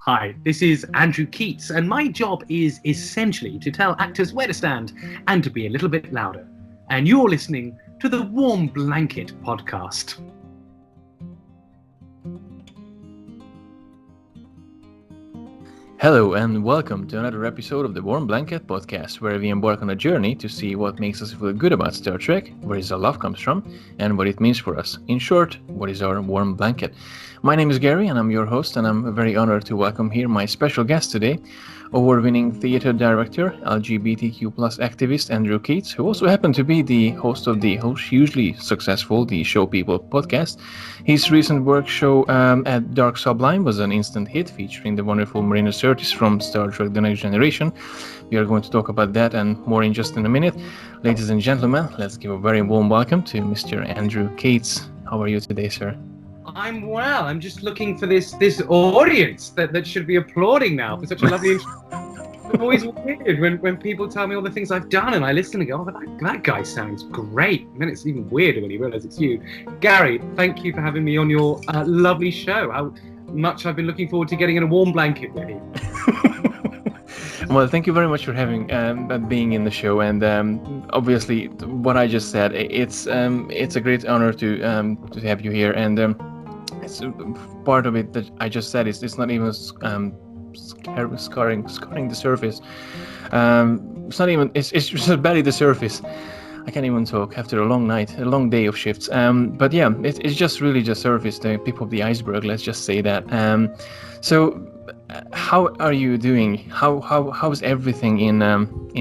Hi, this is Andrew Keates, and my job is essentially to tell actors where to stand and to be a little bit louder. And you're listening to the Warm Blanket podcast. Hello and welcome to another episode of the Warm Blanket podcast, where we embark on a journey to see what makes us feel good about Star Trek, where our love comes from, and what it means for us. In short, what is our warm blanket? My name is Gary and I'm your host, and I'm very honored to welcome here my special guest today, award-winning theater director, LGBTQ+ activist Andrew Keates, who also happened to be the host of the hugely successful The Show People podcast. His recent work show at Dark Sublime was an instant hit, featuring the wonderful Marina Sirtis from Star Trek The Next Generation. We are going to talk about that and more in just in a minute. Ladies and gentlemen, let's give a very warm welcome to Mr. Andrew Keates. How are you today, sir? I'm well. I'm just looking for this audience that should be applauding now for such a lovely intro. It's always weird when people tell me all the things I've done and I listen and go, oh, that guy sounds great. And then it's even weirder when you realise it's you. Gary, thank you for having me on your lovely show. How much I've been looking forward to getting in a warm blanket with you. Well, thank you very much for having being in the show, and obviously what I just said, it's a great honor to have you here, and it's part of it that I just said is it's not even scarring the surface. It's not even it's just barely the surface. I can't even talk after a long night, a long day of shifts. But yeah, it's just really just surface, the tip of the iceberg. Let's just say that. So, how are you doing? How's everything in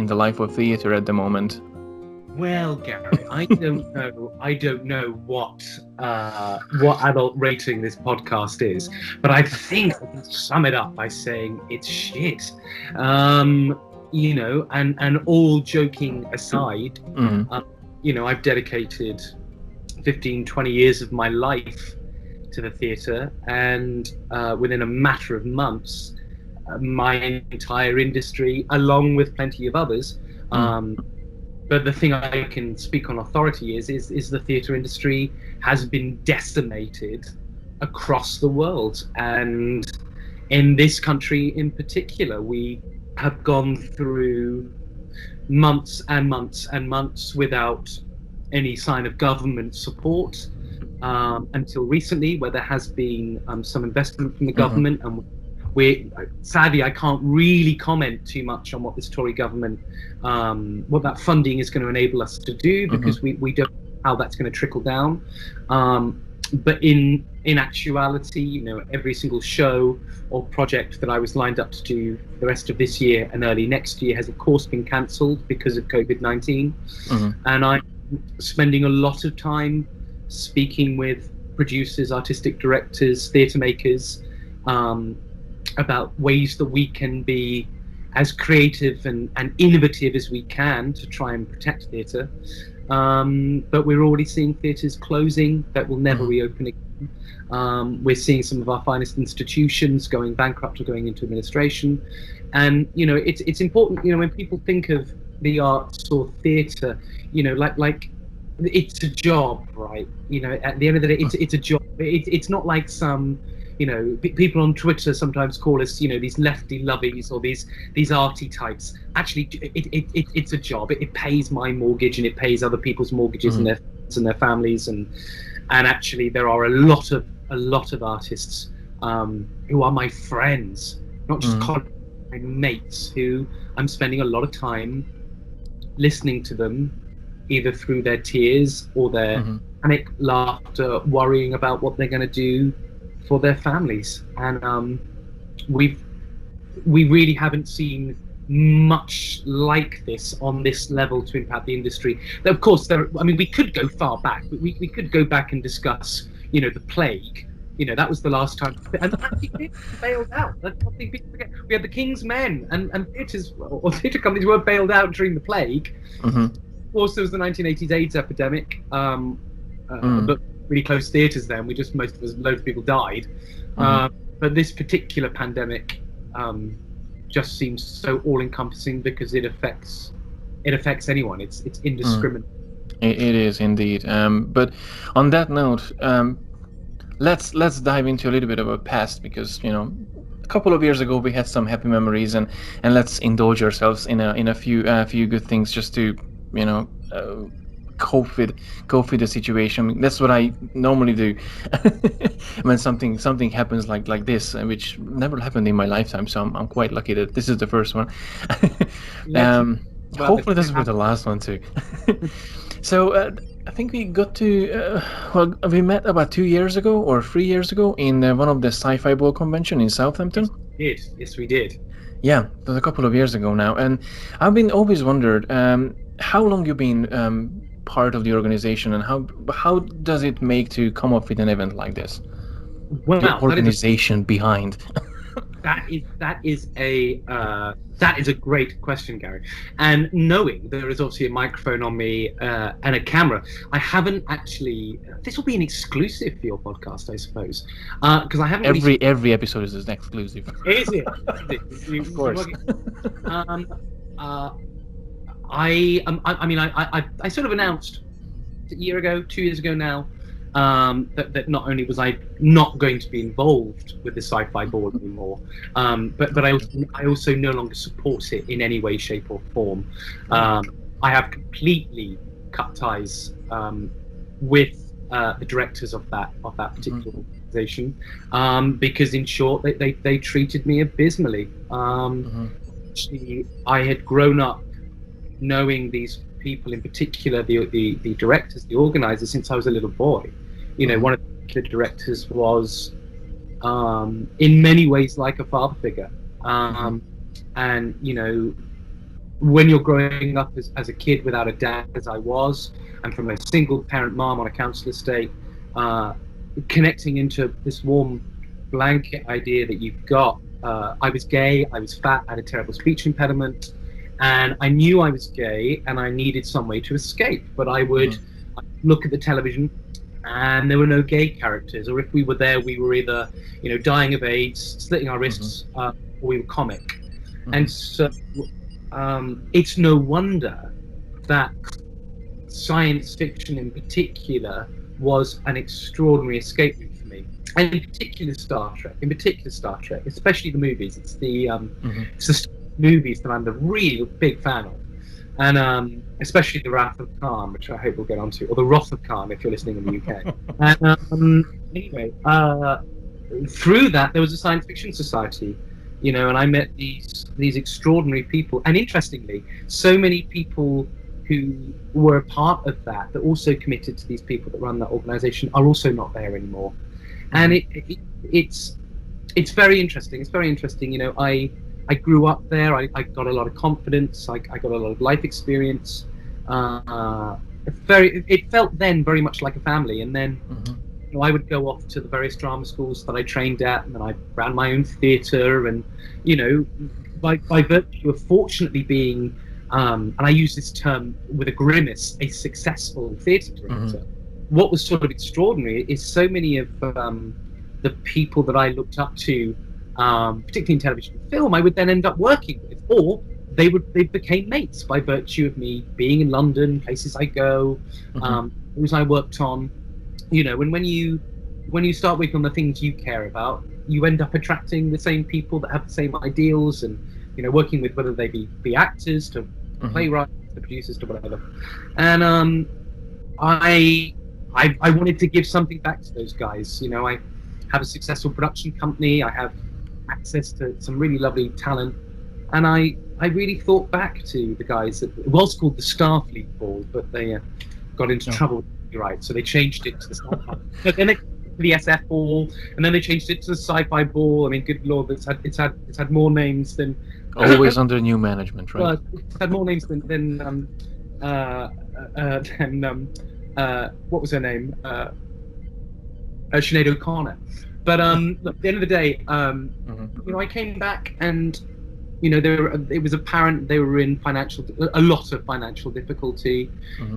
the life of theater at the moment? Well, Gary, I don't know what adult rating this podcast is, but I think I can sum it up by saying it's shit. You know, and all joking aside, you know, I've dedicated 15, 20 years of my life to the theatre, and within a matter of months, my entire industry, along with plenty of others, but the thing I can speak on authority is the theatre industry has been decimated across the world, and in this country in particular, we have gone through months and months and months without any sign of government support until recently, where there has been some investment from the government, and sadly I can't really comment too much on what this Tory government, what that funding is going to enable us to do, because we don't know how that's going to trickle down. But in actuality, you know, every single show or project that I was lined up to do the rest of this year and early next year has of course been cancelled because of COVID-19. And I'm spending a lot of time speaking with producers, artistic directors, theatre makers, about ways that we can be as creative and innovative as we can to try and protect theatre. But we're already seeing theatres closing that will never reopen again. We're seeing some of our finest institutions going bankrupt or going into administration. And, you know, it's important, you know, when people think of the arts or theatre, you know, like it's a job, right? You know, at the end of the day, it's a job. It's not like some, you know, people on Twitter sometimes call us, you know, these lefty lovies or these arty types. Actually, it's a job. It pays my mortgage and it pays other people's mortgages and their families. And actually, there are a lot of artists who are my friends, not just colleagues, my mates, who I'm spending a lot of time listening to them, either through their tears or their panic laughter, worrying about what they're going to do for their families. And we really haven't seen much like this on this level to impact the industry. Of course, we could go far back. We could go back and discuss, you know, the plague. You know, that was the last time, and actually bailed out. That's one thing people forget. We had the King's Men, and theatres or theatre companies were bailed out during the plague. Of course, there was the 1980s AIDS epidemic, but really close theatres then. Most of us, loads of people died. But this particular pandemic just seems so all-encompassing because it affects anyone. It's indiscriminate. It is indeed. But on that note, let's dive into a little bit of a past, because, you know, a couple of years ago we had some happy memories, and let's indulge ourselves in a few good things just to, you know, cope with the situation. That's what I normally do when something happens like this, which never happened in my lifetime. So I'm quite lucky that this is the first one. Hopefully this will be the last one too. So I think we got to well, we met about 2 years ago or 3 years ago in one of the sci-fi ball convention in Southampton. Yes, we did. Yeah, it was a couple of years ago now, and I've been always wondered how long you've been part of the organization, and how does it make to come up with an event like this? Well, the organization behind. that is a great question, Gary. And knowing there is obviously a microphone on me and a camera, I haven't actually. This will be an exclusive for your podcast, I suppose, because I haven't. Every episode is an exclusive. Is it? Of course. I sort of announced a year ago, 2 years ago now, that not only was I not going to be involved with the sci-fi board anymore, but I also no longer support it in any way, shape, or form. I have completely cut ties with the directors of that particular organization, because in short they treated me abysmally. Actually, I had grown up knowing these people, in particular the directors, the organizers, since I was a little boy. You know, one of the directors was in many ways like a father figure, and you know, when you're growing up as a kid without a dad, as I was, and from a single parent mom on a council estate, connecting into this warm blanket idea that you've got. I was gay, I was fat, I had a terrible speech impediment, and I knew I was gay and I needed some way to escape. But I would look at the television and there were no gay characters, or if we were there, we were either, you know, dying of AIDS, slitting our wrists, or we were comic. And so it's no wonder that science fiction in particular was an extraordinary escape route for me. And in particular Star Trek, especially the movies. It's the movies that I'm the real big fan of. And especially The Wrath of Khan, which I hope we'll get onto, or The Wrath of Khan if you're listening in the UK. And anyway, through that there was a science fiction society, you know, and I met these extraordinary people. And interestingly, so many people who were a part of that also committed to these people that run that organization are also not there anymore. And it's very interesting. It's very interesting. You know, I grew up there. I got a lot of confidence. I got a lot of life experience. It felt then very much like a family. And then you know, I would go off to the various drama schools that I trained at, and then I ran my own theatre. And you know, by virtue of fortunately being, and I use this term with a grimace, a successful theatre director. What was sort of extraordinary is so many of the people that I looked up to, particularly in television and film, I would then end up working with, or they became mates by virtue of me being in London, places I go, things I worked on. You know, and when you start working on the things you care about, you end up attracting the same people that have the same ideals, and you know, working with whether they be actors to playwrights, to producers, to whatever. And I wanted to give something back to those guys. You know, I have a successful production company. I have access to some really lovely talent, and I really thought back to the guys that it was called the Starfleet Ball, but they got into trouble with copyright, so they changed it to the Starfleet. But then the SF Ball, and then they changed it to the Sci-Fi Ball. I mean, good lord, it's had more names than always under new management, right? It's had more names than what was her name? Sinead O'Connor. But look, at the end of the day, you know, I came back, and you know, it was apparent they were in a lot of financial difficulty,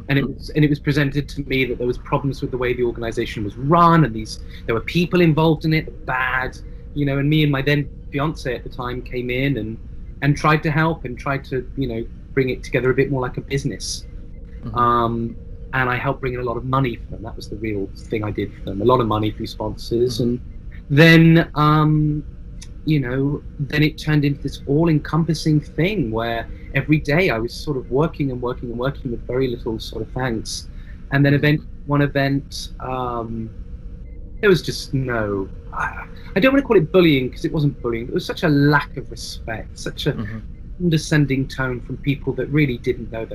and it was presented to me that there was problems with the way the organization was run, and there were people involved in it, bad, you know, and me and my then fiance at the time came in and tried to help and tried to, you know, bring it together a bit more like a business. And I helped bring in a lot of money for them. That was the real thing I did for them. A lot of money through sponsors. And then then it turned into this all-encompassing thing where every day I was sort of working and working and working with very little sort of thanks. And then one event, there was just no, I don't want to call it bullying, because it wasn't bullying. It was such a lack of respect, such a condescending tone from people that really didn't know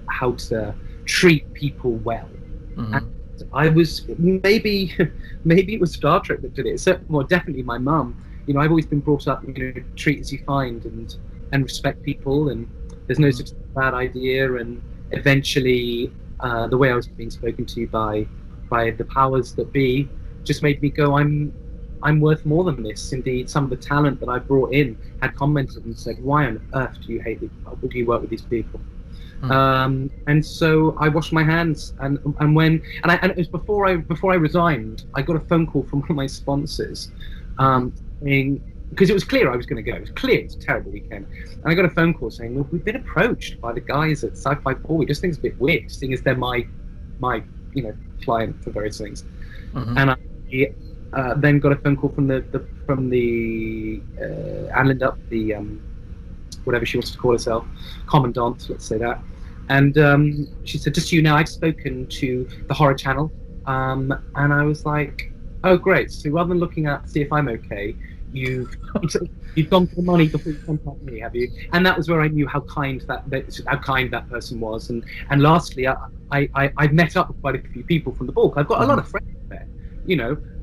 how to treat people well. And I was, maybe it was Star Trek that did it. Certainly, well, definitely my mum. I've always been brought up, treat as you find and respect people, and there's no such bad idea. And eventually, the way I was being spoken to by the powers that be just made me go, I'm worth more than this. Indeed, some of the talent that I brought in had commented and said, why on earth do you work with these people? And so I washed my hands, and it was before I resigned, I got a phone call from one of my sponsors, saying, because it was clear I was going to go. It was clear it was a terrible weekend, and I got a phone call saying, "Look, we've been approached by the guys at Sci-Fi 4. We just think it's a bit weird, seeing as they're my client for various things." And I then got a phone call from the Anlinda, the whatever she wants to call herself, commandant, let's say that. And she said, just so you know, I've spoken to the horror channel. And I was like, oh, great. So rather than looking at see if I'm okay, you've gone for the money before you contact me, have you? And that was where I knew how kind that person was. And lastly, I've met up with quite a few people from the Balk. I've got a lot of friends there,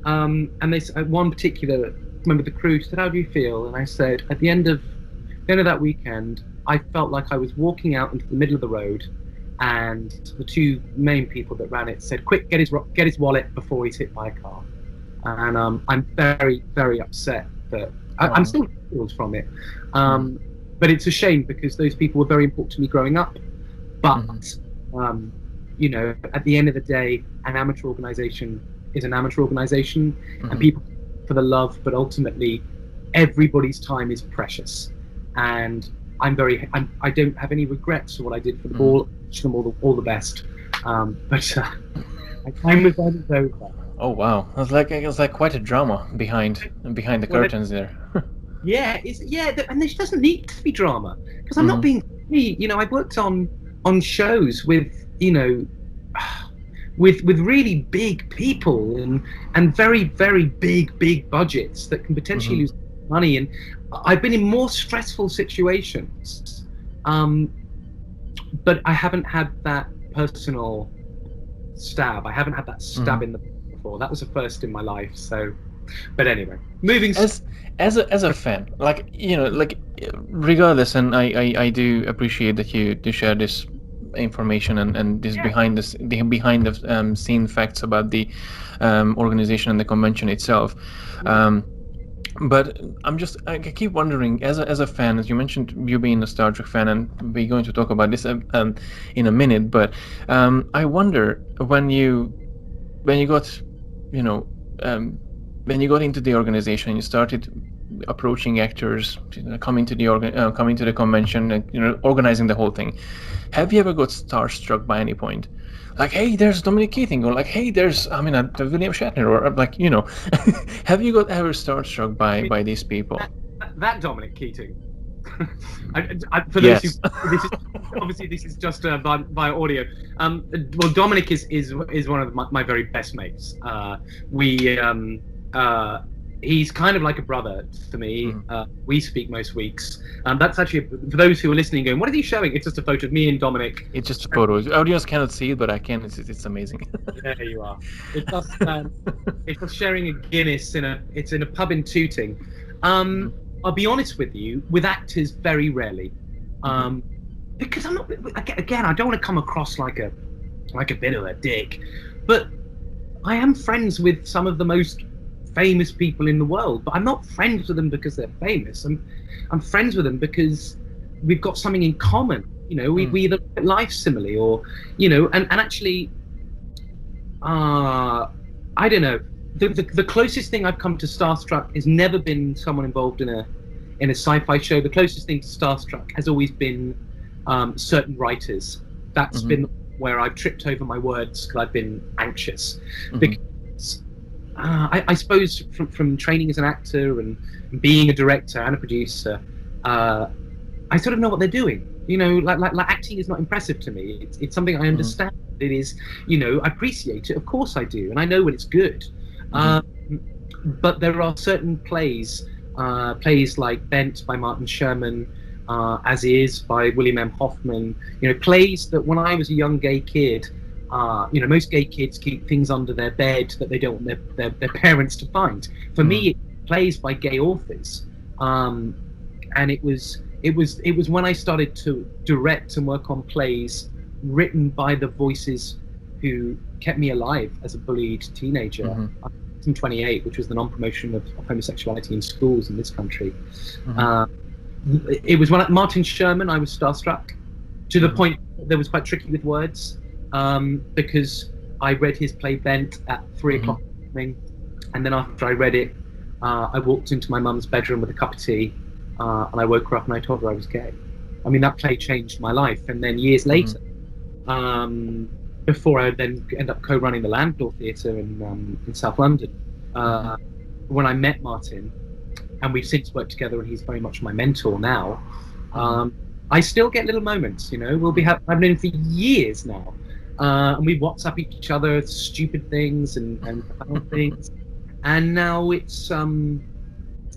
and they one particular member of the crew said, how do you feel? And I said, at the end of that weekend, I felt like I was walking out into the middle of the road, and the two main people that ran it said, quick, get his wallet before he's hit by a car. And I'm very, very upset that I'm still healed from it. But it's a shame, because those people were very important to me growing up. But at the end of the day, an amateur organization is an amateur organization, and people for the love, but ultimately everybody's time is precious. And I don't have any regrets for what I did for the ball. I wish them all the best. But my time with them is over. Oh wow, it was like quite a drama behind the curtains there. And there doesn't need to be drama, because I'm not being me. I've worked on shows with with really big people and very, very big budgets that can potentially lose money, and I've been in more stressful situations, but I haven't had that personal stab. I haven't had that stab in the before. That was the first in my life. So, but anyway, moving as a fan, regardless, and I do appreciate that you share this information and this behind the scene facts about the organization and the convention itself. But I keep wondering, as a fan, as you mentioned, you being a Star Trek fan, and we're going to talk about this in a minute. But I wonder when you got into the organization and you started approaching actors, coming to the convention, and organizing the whole thing. Have you ever got starstruck by any point? Like, hey, there's Dominic Keating, or like, hey, there's William Shatner, or like, have you got ever starstruck by these people? That Dominic Keating. For those who, this is just by audio. Well, Dominic is one of my very best mates. He's kind of like a brother to me. We speak most weeks. That's actually, for those who are listening going, what are you showing? It's just a photo of me and Dominic. It's just a photo. Audience cannot see it, but I can. It's amazing. There you are. It's just sharing a Guinness in a pub in Tooting. I'll be honest with you, with actors very rarely. Because I'm not, again, I don't want to come across like a bit of a dick, but I am friends with some of the most famous people in the world, but I'm not friends with them because they're famous. I'm friends with them because we've got something in common. We either look at life similarly, or and actually, I don't know. The closest thing I've come to starstruck has never been someone involved in a sci-fi show. The closest thing to starstruck has always been certain writers. That's been where I've tripped over my words because I've been anxious. Because I suppose from training as an actor and being a director and a producer, I sort of know what they're doing. You know, like acting is not impressive to me. It's something I understand. It is, you know, I appreciate it. Of course I do, and I know when it's good. But there are certain plays like Bent by Martin Sherman, As Is by William M. Hoffman. You know, plays that when I was a young gay kid, you know, most gay kids keep things under their bed that they don't want their parents to find. For me, it plays by gay authors, and it was when I started to direct and work on plays written by the voices who kept me alive as a bullied teenager. In 28, which was the non-promotion of homosexuality in schools in this country. It was when Martin Sherman, I was starstruck to the point that was quite tricky with words, because I read his play Bent at 3 o'clock in the evening, and then after I read it, I walked into my mum's bedroom with a cup of tea, and I woke her up and I told her I was gay. I mean, that play changed my life. And then years later, before I then end up co-running the Landor Theatre in South London, when I met Martin, and we've since worked together, and he's very much my mentor now. I still get little moments, you know. I've known him for years now, and we WhatsApp each other stupid things and things. And now it's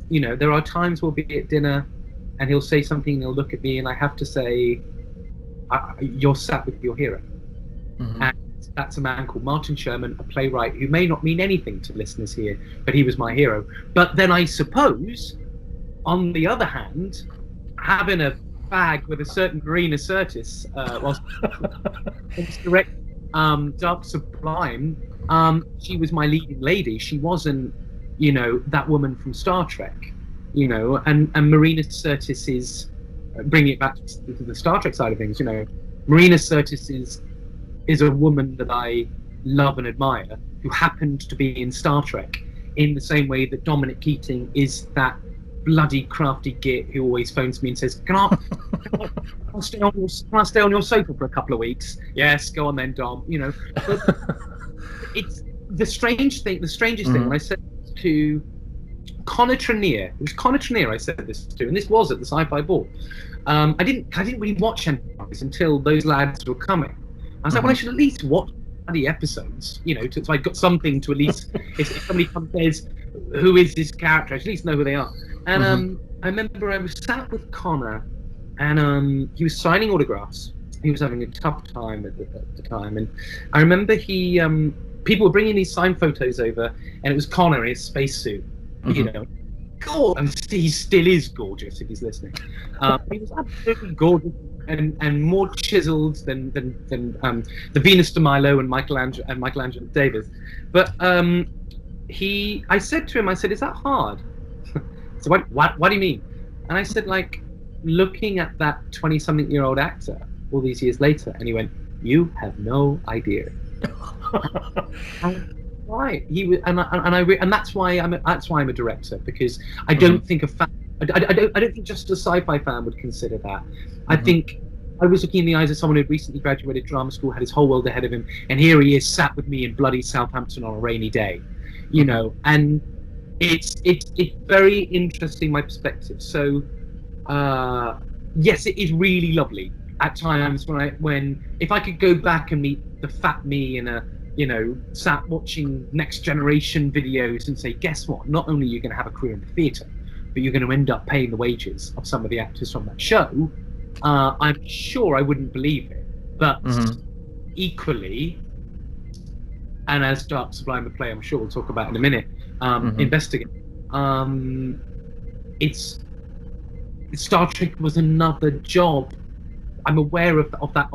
you know, there are times we'll be at dinner, and he'll say something, and he'll look at me, and I have to say, "You're sat with your hero." And that's a man called Martin Sherman, a playwright who may not mean anything to listeners here, but he was my hero. But then I suppose, on the other hand, having a bag with a certain Marina Sirtis whilst direct Dark Sublime, she was my leading lady. She wasn't, you know, that woman from Star Trek, you know, and Marina Sirtis is, bringing it back to the Star Trek side of things, you know, Marina Sirtis is a woman that I love and admire, who happened to be in Star Trek, in the same way that Dominic Keating is that bloody crafty git who always phones me and says, can I stay on your sofa for a couple of weeks? Yes, go on then, Dom. You know, but it's the strangest thing when I said to Connor Trenier, it was Connor Trenier I said this to, and this was at the Sci-Fi Ball. I didn't really watch Enterprise until those lads were coming. I was like, well, I should at least watch the episodes, you know, so I got something to at least, if somebody comes and says, who is this character, I should at least know who they are. And I remember I was sat with Connor, and he was signing autographs. He was having a tough time at the time. And I remember people were bringing these signed photos over, and it was Connor in his spacesuit, you know. And he still is gorgeous if he's listening. He was absolutely gorgeous and more chiseled than the Venus de Milo and Michelangelo Davis. But I said to him, I said, is that hard? So what do you mean? And I said, like, looking at that 20-something-year-old actor all these years later, and he went, you have no idea. Right, he was, and that's why I'm a director, because I don't think a fan, I don't think just a sci-fi fan would consider that. I think I was looking in the eyes of someone who had recently graduated drama school, had his whole world ahead of him, and here he is sat with me in bloody Southampton on a rainy day, you know. And it's very interesting, my perspective. So yes, it is really lovely at times when if I could go back and meet the fat me in a, you know, sat watching Next Generation videos and say, guess what? Not only are you going to have a career in the theatre, but you're going to end up paying the wages of some of the actors from that show. I'm sure I wouldn't believe it. But equally, and as Dark Sublime, the play I'm sure we'll talk about in a minute, investigate. Star Trek was another job. I'm aware of that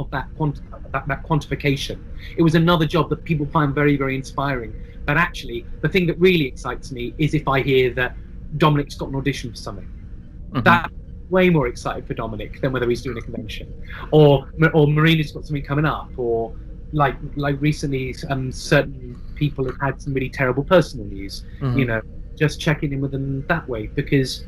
quantification. It was another job that people find very, very inspiring. But actually, the thing that really excites me is if I hear that Dominic's got an audition for something. That's way more excited for Dominic than whether he's doing a convention, or Marina's got something coming up, or like recently, certain people have had some really terrible personal news. You know, just checking in with them that way, because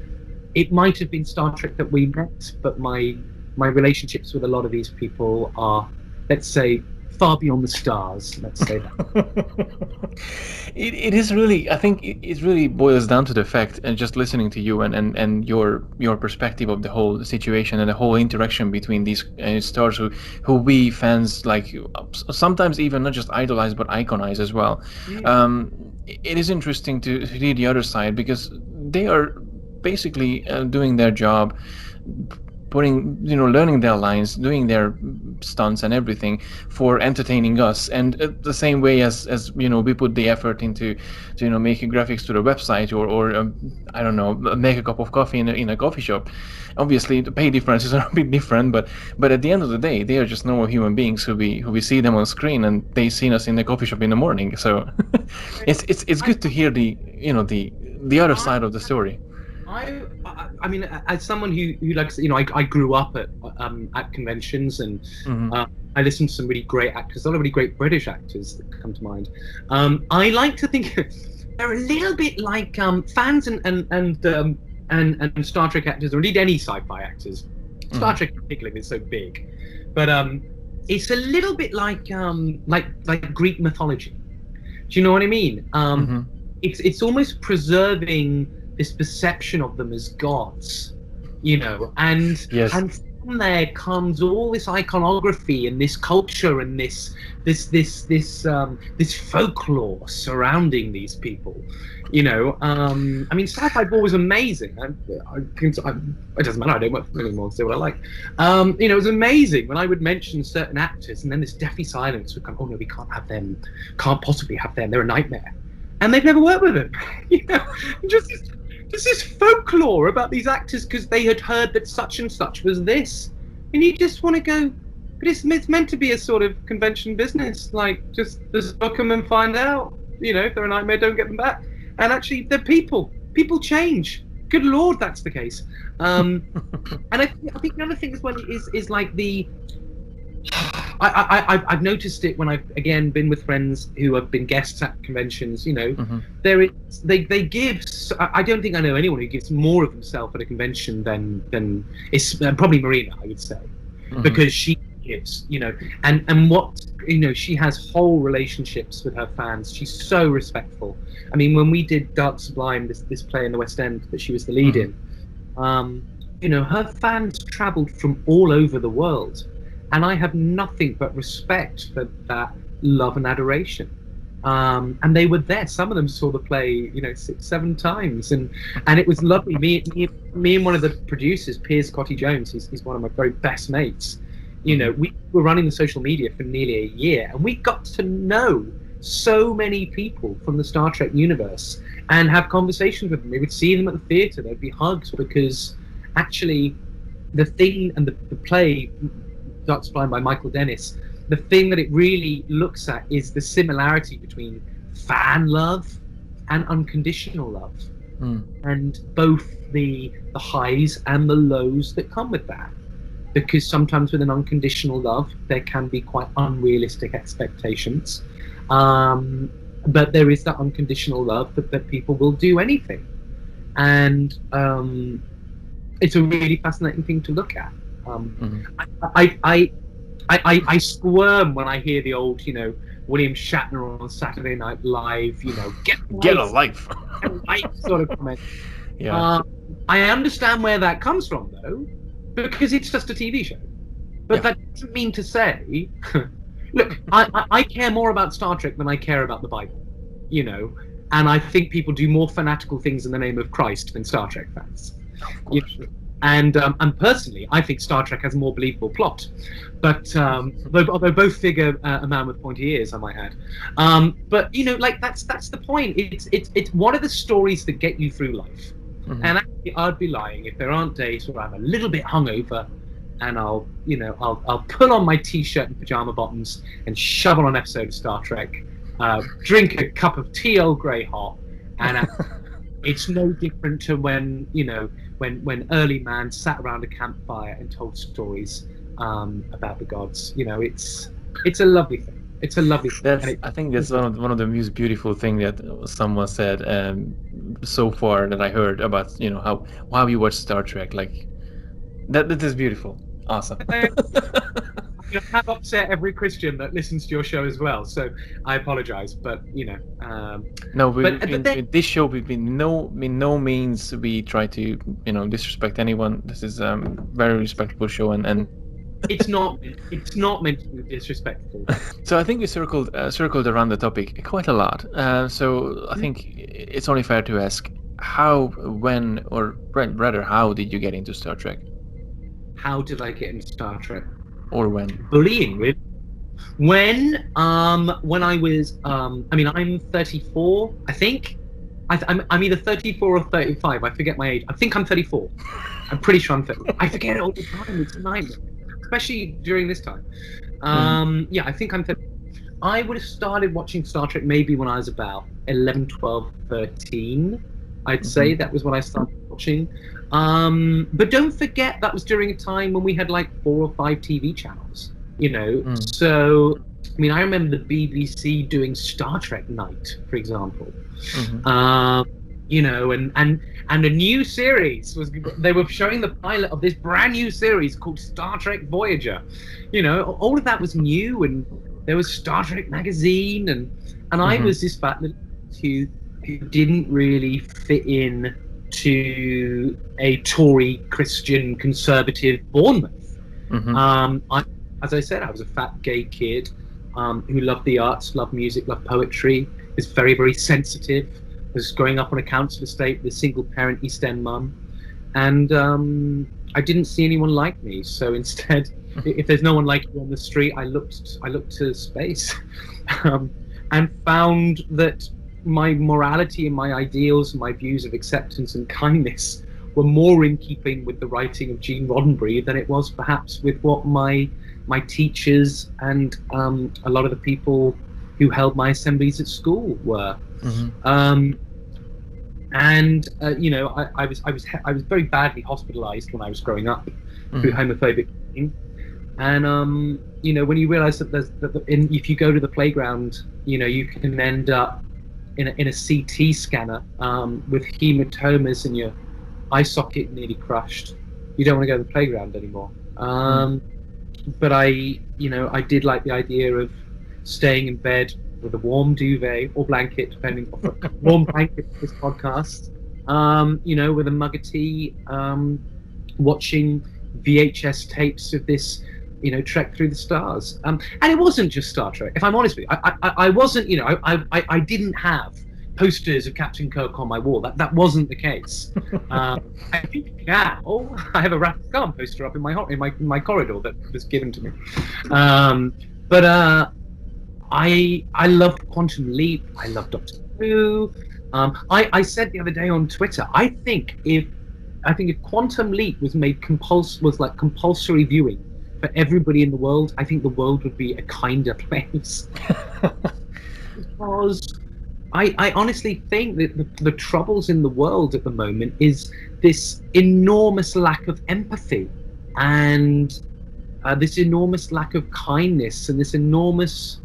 it might have been Star Trek that we met, but my relationships with a lot of these people are, let's say, far beyond the stars. Let's say that. It is really, I think it really boils down to the fact, and just listening to you and your perspective of the whole situation and the whole interaction between these stars who we fans like sometimes even not just idolize but iconize as well. It is interesting to see the other side, because they are basically doing their job, putting, learning their lines, doing their stunts and everything for entertaining us, and the same way as we put the effort into to making graphics to the website, or I don't know, make a cup of coffee in a coffee shop. Obviously the pay differences are a bit different, but at the end of the day they are just normal human beings who we see them on screen, and they seen us in the coffee shop in the morning. So it's good to hear the other side of the story. I mean, as someone who likes, I grew up at conventions, and I listened to some really great actors, a lot of really great British actors that come to mind. I like to think they're a little bit like fans and Star Trek actors, or indeed any sci-fi actors. Star Trek in particular is so big, but it's a little bit like Greek mythology. Do you know what I mean? It's almost preserving this perception of them as gods, and yes. And from there comes all this iconography and this culture and this folklore surrounding these people. I mean, sci-fi ball was amazing. It doesn't matter. I don't work for them anymore. Say what I like. It was amazing when I would mention certain actors, and then this deathly silence would come. Oh no, we can't have them. Can't possibly have them. They're a nightmare. And they've never worked with them. Just this folklore about these actors because they had heard that such and such was this, and you just want to go, but it's meant to be a sort of convention business. Like, just book them and find out. If they're a nightmare, don't get them back. And actually, they're people. People change. Good Lord, that's the case. And I think the other thing as well is like the. I've noticed it when I've again been with friends who have been guests at conventions. They give. I don't think I know anyone who gives more of themselves at a convention than it's probably Marina, I would say, because she gives. And what she has whole relationships with her fans. She's so respectful. I mean, when we did Dark Sublime, this play in the West End that she was the lead in, her fans travelled from all over the world. And I have nothing but respect for that love and adoration. And they were there. Some of them saw the play, 6-7 times, and it was lovely. Me and one of the producers, Piers Cotty Jones, he's one of my very best mates. We were running the social media for nearly a year, and we got to know so many people from the Star Trek universe and have conversations with them. We would see them at the theatre. There'd be hugs, because actually, the thing and the play. Dark Sublime by Michael Dennis, the thing that it really looks at is the similarity between fan love and unconditional love, and both the highs and the lows that come with that. Because sometimes with an unconditional love, there can be quite unrealistic expectations, but there is that unconditional love that people will do anything, and it's a really fascinating thing to look at. I squirm when I hear the old, William Shatner on Saturday Night Live, get a life sort of comment. Yeah. I understand where that comes from, though, because it's just a TV show. But that doesn't mean to say, look, I care more about Star Trek than I care about the Bible, and I think people do more fanatical things in the name of Christ than Star Trek fans. Of course. And personally, I think Star Trek has a more believable plot, but although both figure a man with pointy ears, I might add. But that's the point. It's what are the stories that get you through life? And actually, I'd be lying if there aren't days where I'm a little bit hungover, and I'll put on my t-shirt and pajama bottoms and shovel on an episode of Star Trek, drink a cup of tea Earl Grey hot, and it's no different to when when early man sat around a campfire and told stories about the gods. It's a lovely thing. It's a lovely thing. I think that's one of the most beautiful thing that someone said so far that I heard about how you watch Star Trek. Like that is beautiful. Awesome. you know, have upset every Christian that listens to your show as well. So I apologize, but you know. No, Then, this show, in no means we try to disrespect anyone. This is very respectful show, and it's not meant to be disrespectful. so I think we circled around the topic quite a lot. So I think it's only fair to ask how, when, or rather, how did you get into Star Trek? How did I get into Star Trek? Or when? Bullying, really. When I was I mean, I'm 34, I think. I'm either 34 or 35. I forget my age. I think I'm 34. I'm pretty sure I'm 30. I forget it all the time. It's a nightmare, especially during this time. Yeah, I think I'm 30. I would have started watching Star Trek maybe when I was about 11, 12, 13. I'd say that was when I started watching. But don't forget that was during a time when we had like 4 or 5 TV channels. You know, so I mean, I remember the BBC doing Star Trek Night, for example. You know, and a new series they were showing the pilot of this brand new series called Star Trek Voyager. You know, all of that was new, and there was Star Trek magazine, and I was this fat little who didn't really fit in to a Tory Christian conservative Bournemouth. As I said, I was a fat gay kid who loved the arts, loved music, loved poetry, was very, very sensitive, was growing up on a council estate with a single parent East End mum. And I didn't see anyone like me. So instead, if there's no one like you on the street, I looked to space and found that my morality and my ideals and my views of acceptance and kindness were more in keeping with the writing of Gene Roddenberry than it was perhaps with what my teachers and a lot of the people who held my assemblies at school were. You know, I was very badly hospitalized when I was growing up through homophobic thinking. And you know, when you realize that if you go to the playground, you know, you can end up in a CT scanner with hematomas and your eye socket nearly crushed, you don't want to go to the playground anymore. But I did like the idea of staying in bed with a warm duvet or blanket, depending on warm blanket for this podcast. You know, with a mug of tea, watching VHS tapes of this, you know, Trek Through the Stars. And it wasn't just Star Trek. If I'm honest with you, I wasn't, you know, I didn't have posters of Captain Kirk on my wall. That wasn't the case. I think now I have a Wrath of Khan poster up in my corridor that was given to me. But I loved Quantum Leap. I loved Doctor Who. I said the other day on Twitter, I think if Quantum Leap was made compulsory viewing for everybody in the world, I think the world would be a kinder place. Because I honestly think that the troubles in the world at the moment is this enormous lack of empathy and this enormous lack of kindness and this enormous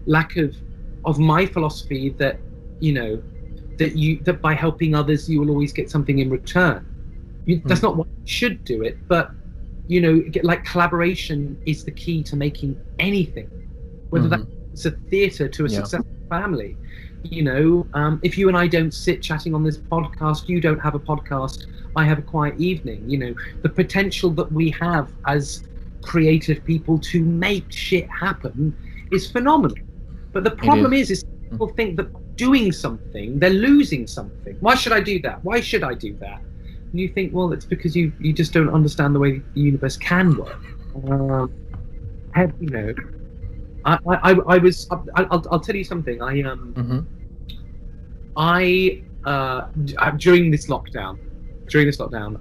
lack of my philosophy that, you know, that by helping others you will always get something in return. That's not what you should do it, but you know, like collaboration is the key to making anything, whether that's a theatre to a successful family. You know, if you and I don't sit chatting on this podcast, you don't have a podcast, I have a quiet evening. You know, the potential that we have as creative people to make shit happen is phenomenal. But the problem is people think that doing something, they're losing something. Why should I do that? Why should I do that? And you think, well, it's because you just don't understand the way the universe can work. You know, I'll tell you something. During this lockdown,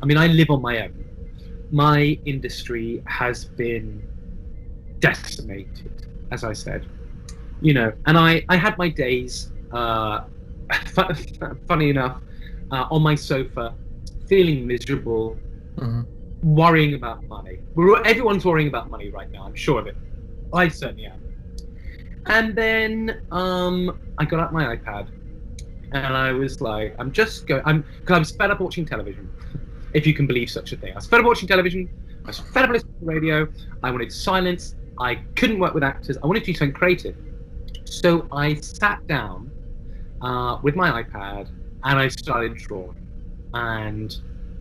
I mean, I live on my own. My industry has been decimated, as I said. You know, and I had my days, funny enough, on my sofa, feeling miserable, worrying about money. Everyone's worrying about money right now, I'm sure of it. I certainly am. And then I got out my iPad and I was like, because I was fed up watching television, if you can believe such a thing. I was fed up watching television, I was fed up listening to the radio, I wanted silence, I couldn't work with actors. I wanted to do something creative. So I sat down with my iPad and I started drawing. And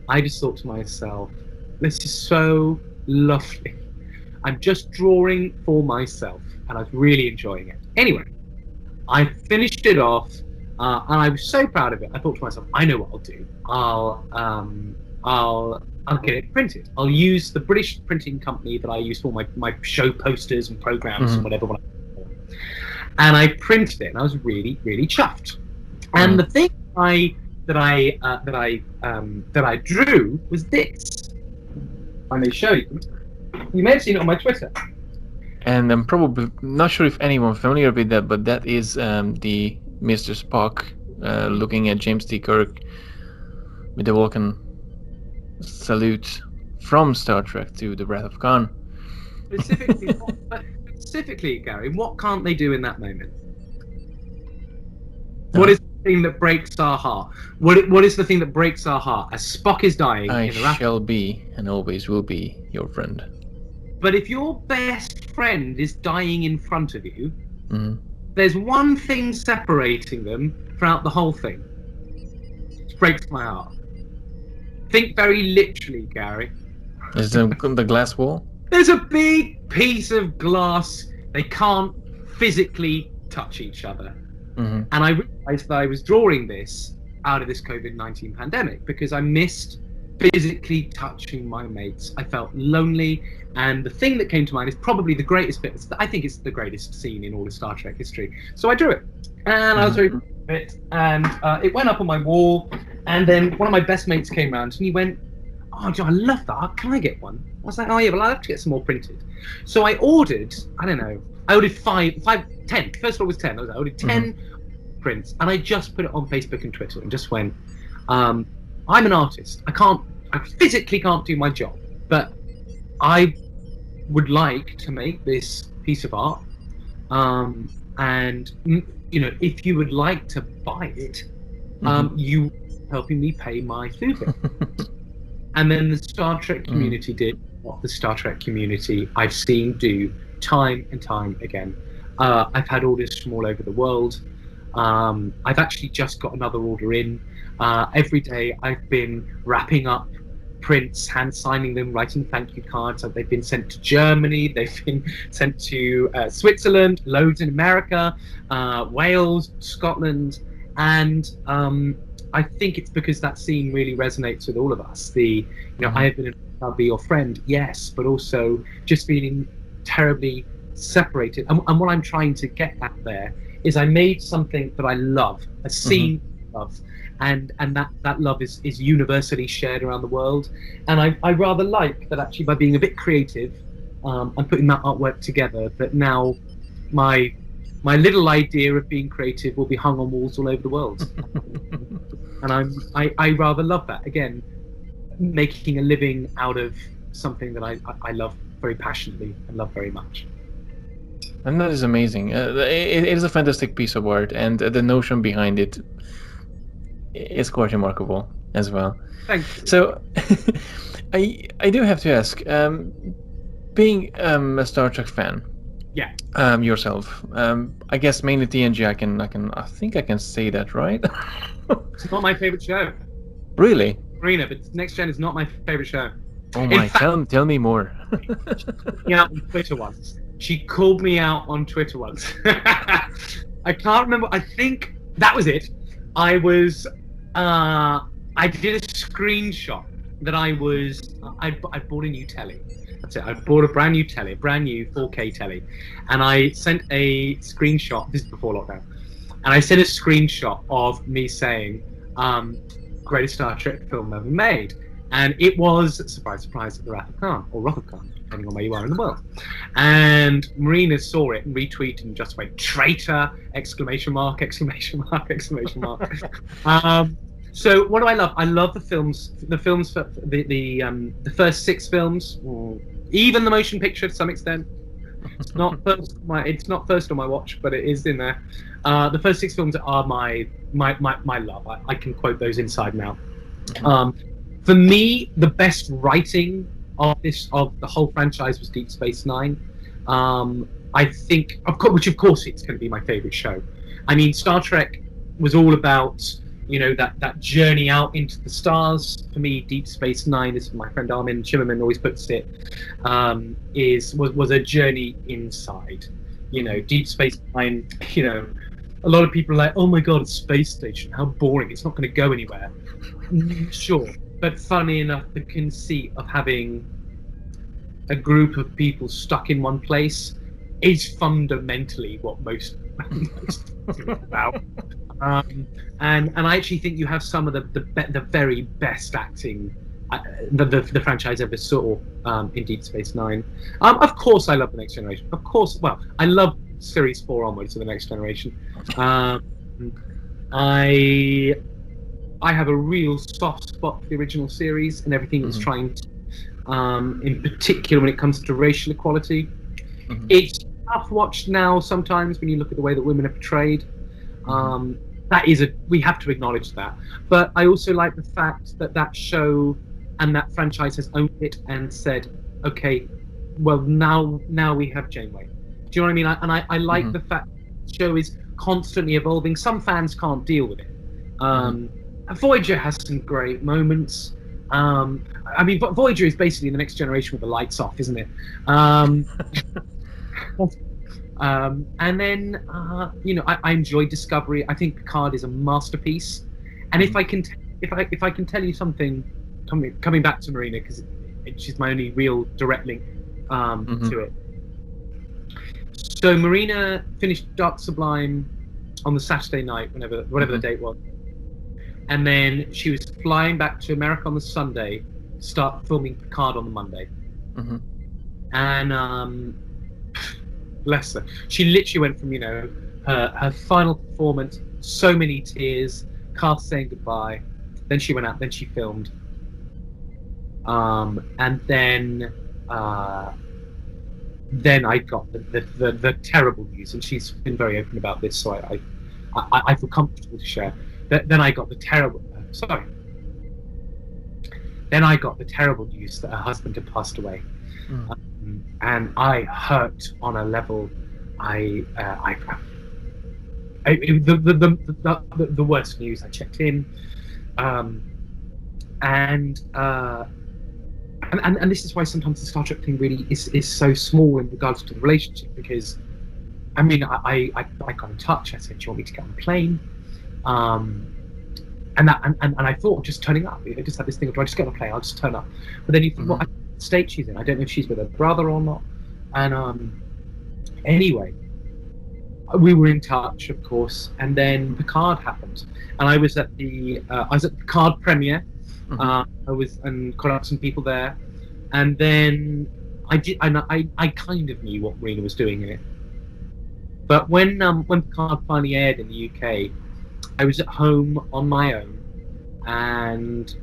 I just thought to myself, this is so lovely. I'm just drawing for myself, and I was really enjoying it. Anyway, I finished it off, and I was so proud of it. I thought to myself, I know what I'll do. I'll get it printed. I'll use the British printing company that I use for my show posters and programs and whatever. And I printed it, and I was really, really chuffed. And the thing that I drew was this. I may show you. You may have seen it on my Twitter. And I'm probably not sure if anyone familiar with that, but that is the Mr. Spock looking at James T. Kirk with the Vulcan salute from Star Trek to the Wrath of Khan. Specifically, Gary, what can't they do in that moment? What is the thing that breaks our heart? What is the thing that breaks our heart? As Spock is dying, I shall be and always will be your friend. But if your best friend is dying in front of you, there's one thing separating them throughout the whole thing. It breaks my heart. Think very literally, Gary. Is the glass wall? There's a big piece of glass. They can't physically touch each other. And I realized that I was drawing this out of this COVID-19 pandemic because I missed physically touching my mates. I felt lonely, and the thing that came to mind is probably the greatest bit. I think it's the greatest scene in all of Star Trek history. So I drew it, and I was very proud of it, and it went up on my wall. And then one of my best mates came round, and he went, "Oh, John, I love that. Can I get one?" I was like, "Oh yeah, well I'll have to get some more printed." So I ordered, I ordered 10. First order was 10. I ordered 10 prints, and I just put it on Facebook and Twitter and just went, I'm an artist. I physically can't do my job, but I would like to make this piece of art. And if you would like to buy it, you helping me pay my food bill. And then the Star Trek community did what the Star Trek community I've seen do time and time again. I've had orders from all over the world. I've actually just got another order in. Every day I've been wrapping up prints, hand signing them, writing thank you cards. They've been sent to Germany, they've been sent to Switzerland, loads in America, Wales, Scotland, and I think it's because that scene really resonates with all of us. I have been I'll be your friend, yes, but also just feeling terribly separated. And what I'm trying to get at there is I made something that I love, a scene I love, and that love is universally shared around the world. And I rather like that actually by being a bit creative and putting that artwork together, that now my little idea of being creative will be hung on walls all over the world. And I rather love that. Again, making a living out of something that I love very passionately and love very much. And that is amazing. It is a fantastic piece of art, and the notion behind it is quite remarkable as well. Thank you. So, I do have to ask, being a Star Trek fan, yourself, I guess mainly TNG. I think I can say that, right? It's not my favorite show. Really? Marina, but Next Gen is not my favorite show. Oh my! Tell me more. On Twitter once. She called me out on Twitter once. I can't remember. I think that was it. I did a screenshot that I bought a new telly. That's it. I bought a brand new telly, a brand new 4K telly, and I sent a screenshot. This is before lockdown, and I sent a screenshot of me saying, "Greatest Star Trek film ever made," and it was, surprise, surprise, The Wrath of Khan, or Wrath of Khan, depending on where you are in the world. And Marina saw it and retweeted and just went, "Traitor!" Exclamation mark! Exclamation mark! Exclamation mark! So what do I love? I love the films. The films for the first 6 films, even the motion picture to some extent. It's not first on my watch, but it is in there. The first 6 films are my love. I can quote those inside and out. For me, the best writing of the whole franchise was Deep Space Nine. I think, which of course it's going to be my favourite show. I mean, Star Trek was all about, that journey out into the stars. For me, Deep Space Nine, as my friend Armin Shimmerman always puts it, was a journey inside. Deep Space Nine. A lot of people are like, "Oh my god, it's space station! How boring! It's not going to go anywhere." Sure, but funny enough, the conceit of having a group of people stuck in one place is fundamentally what most about. And I actually think you have some of the very best acting the franchise ever saw in Deep Space Nine. Of course, I love The Next Generation. Of course, well, I love Series 4 onwards of The Next Generation. I have a real soft spot for the original series and everything it's trying to, in particular when it comes to racial equality. It's tough watched now sometimes when you look at the way that women are portrayed. We have to acknowledge that. But I also like the fact that show and that franchise has owned it and said, okay, well, now we have Janeway. Do you know what I mean? And I like the fact that the show is constantly evolving. Some fans can't deal with it. Voyager has some great moments. I mean, Voyager is basically The Next Generation with the lights off, isn't it? And then, I enjoy Discovery. I think Picard is a masterpiece. And if I can tell you something, coming back to Marina, because she's my only real direct link to it. So Marina finished Dark Sublime on the Saturday night, whatever the date was, and then she was flying back to America on the Sunday to start filming Picard on the Monday. And bless her, she literally went from her final performance, so many tears, cast saying goodbye, then she went out, then she filmed, and then I got the terrible news, and she's been very open about this, so I feel comfortable to share. Then I got the terrible. Then I got the terrible news that her husband had passed away, and I hurt on a level. The worst news. I checked in, and this is why sometimes the Star Trek thing really is so small in regards to the relationship, because I mean I got in touch. I said, "Do you want me to get on a plane?" And I thought of just turning up. I just had this thing of, do I just get on a plane? I'll just turn up. But then you think, what state she's in? I don't know if she's with her brother or not. And anyway, we were in touch, of course, and then Picard happened, and I was at the Picard premiere. I was and caught up some people there, and then I kind of knew what Marina was doing in it. But when Picard finally aired in the UK, I was at home on my own, and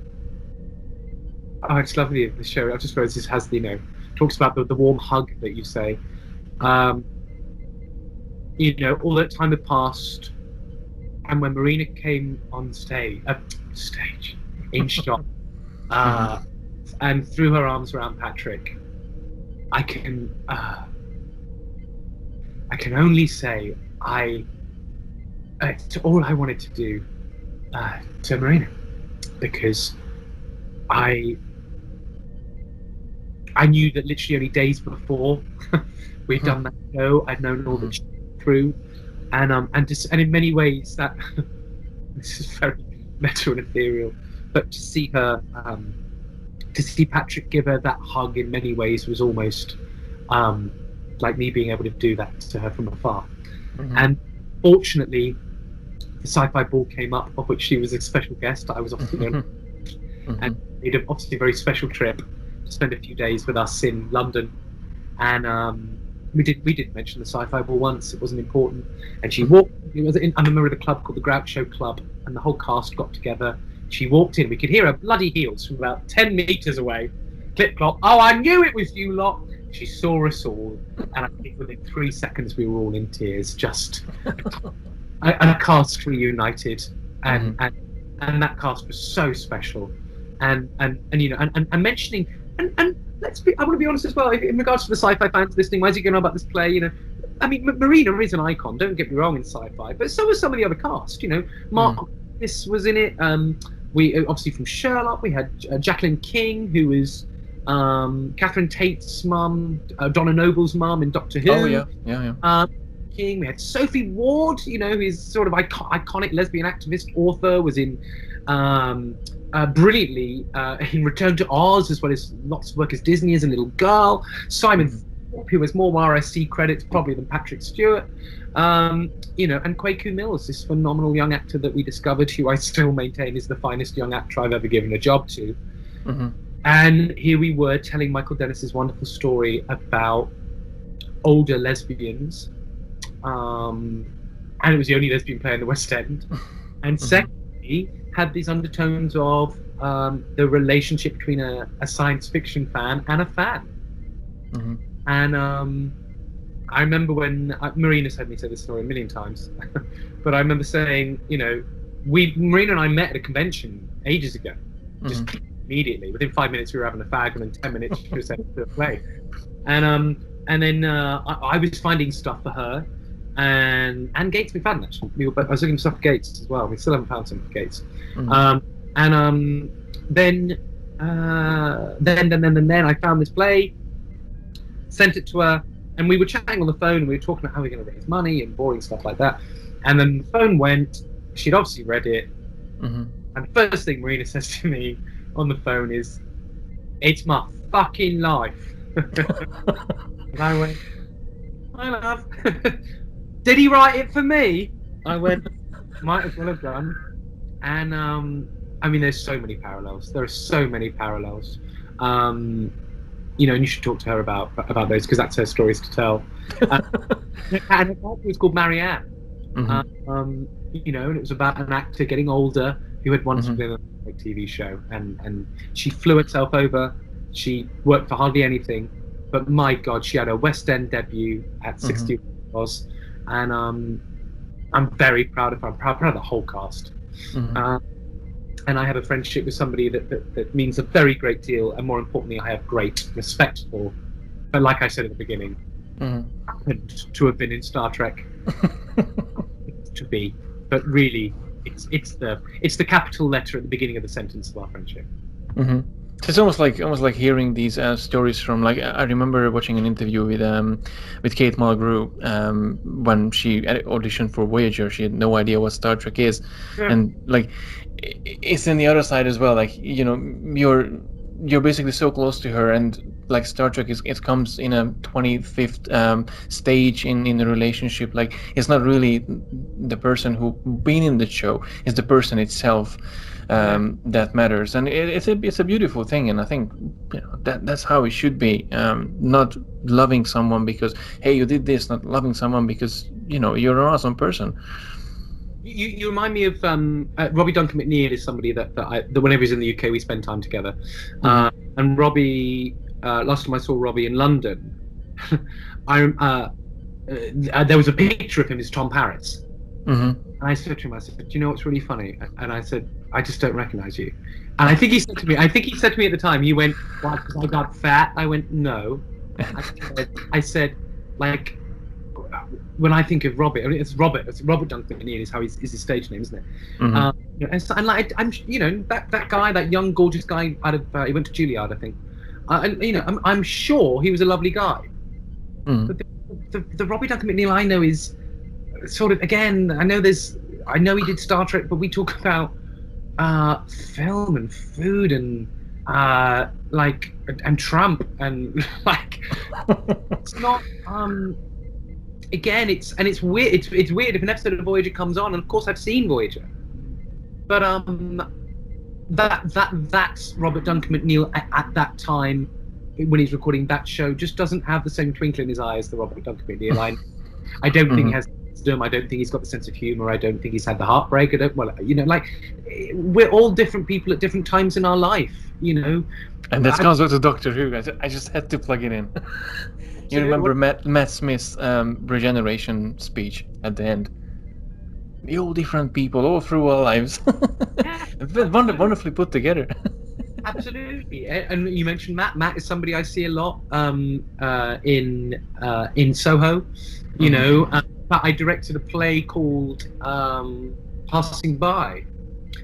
I just love the show. I just realized this has talks about the warm hug that you say. All that time had passed, and when Marina came on stage in shot, and threw her arms around Patrick, I can only say it's all I wanted to do to Marina, because I knew that literally only days before we'd done that show, I'd known all that she went through, and in many ways that this is very meta and ethereal, but to see her, to see Patrick give her that hug in many ways was almost like me being able to do that to her from afar. And fortunately, the Sci-Fi Ball came up, of which she was a special guest. I was obviously going and made an obviously very special trip to spend a few days with us in London, and we did mention the Sci-Fi Ball once. It wasn't important, and she walked. I'm a member of the club called the Groucho Club, and the whole cast got together. She walked in. We could hear her bloody heels from about 10 meters away. Clip clop. Oh, I knew it was you lot. She saw us all, and I think within 3 seconds we were all in tears. Just a cast reunited, and that cast was so special. And mentioning And I want to be honest as well. In regards to the sci-fi fans listening, why is he going on about this play? You know, I mean, Marina is an icon. Don't get me wrong in sci-fi, but so was some of the other cast. You know, Mark this was in it. We obviously from Sherlock. We had Jacqueline King, who was Catherine Tate's mum, Donna Noble's mum in Doctor Who. Oh yeah. King. We had Sophie Ward, you know, who's sort of iconic lesbian activist, author, was in brilliantly in Return to Oz, as well as lots of work as Disney as a little girl. Simon Thorpe, who has more RSC credits probably than Patrick Stewart. You know, and Kwaku Mills, this phenomenal young actor that we discovered, who I still maintain is the finest young actor I've ever given a job to. And here we were telling Michael Dennis's wonderful story about older lesbians. And it was the only lesbian play in the West End. And secondly, had these undertones of the relationship between a science fiction fan and a fan. And I remember when Marina's heard me say this story a million times, but I remember saying, you know, Marina and I met at a convention ages ago, just immediately. Within 5 minutes we were having a fag, and then 10 minutes she was sent to a play. And then I was finding stuff for her. And Gates McFadden, actually. I was looking for stuff for Gates as well. We still haven't found something for Gates. Then I found this play, sent it to her, and we were chatting on the phone, and we were talking about how we're going to raise money and boring stuff like that. And then the phone went. She'd obviously read it, and the first thing Marina says to me on the phone is, "It's my fucking life." And I went, "I love." Did he write it for me? I went, might as well have done. And I mean, there's so many parallels. There are so many parallels. You know, and you should talk to her about those, because that's her stories to tell. And her character was called Marianne. You know, and it was about an actor getting older who had once been on a TV show, and she flew herself over. She worked for hardly anything, but my God, she had her West End debut at 60 was. And I'm very proud of her. I'm proud of the whole cast. And I have a friendship with somebody that means a very great deal, and more importantly, I have great respect for. But like I said at the beginning, happened to have been in Star Trek. To be, but really, it's the capital letter at the beginning of the sentence of our friendship. It's almost like hearing these stories from, like, I remember watching an interview with Kate Mulgrew when she auditioned for Voyager. She had no idea what Star Trek is, and like it's in the other side as well. Like, you know, you're basically so close to her, and like Star Trek it comes in a 25th stage in the relationship. Like, it's not really the person who been in the show; it's the person itself. That matters, and it's a beautiful thing, and I think, you know, that's how it should be. Not loving someone because, hey, you did this, not loving someone because, you know, you're an awesome person. You remind me of Robbie Duncan McNeil is somebody that whenever he's in the UK we spend time together. And Robbie, last time I saw Robbie in London, there was a picture of him as Tom Paris. And I said to him, do you know what's really funny? And I said, I just don't recognise you. And I think he said to me at the time, he went, why, because I got fat? I went, no. I said, like, when I think of Robert, I mean, it's Robert Duncan McNeil is how is his stage name, isn't it? You know, and like, I'm, you know, that guy, that young, gorgeous guy out of, he went to Juilliard, I think. And, you know, I'm sure he was a lovely guy. But the Robbie Duncan McNeil I know is sort of, again, I know he did Star Trek, but we talk about film and food and like, and Trump, and like, it's not, again, it's weird. It's weird if an episode of Voyager comes on, and of course I've seen Voyager, but that's Robert Duncan McNeil at that time when he's recording that show just doesn't have the same twinkle in his eye as the Robert Duncan McNeil. I don't think he has wisdom. I don't think he's got the sense of humor. I don't think he's had the heartbreak. You know, like, we're all different people at different times in our life, you know. And that comes with the Doctor Who. I just had to plug it in. You remember Matt Smith's regeneration speech at the end? We're all different people all through our lives. Wonderfully put together. Absolutely. And you mentioned Matt. Matt is somebody I see a lot in Soho. You know, but I directed a play called Passing By,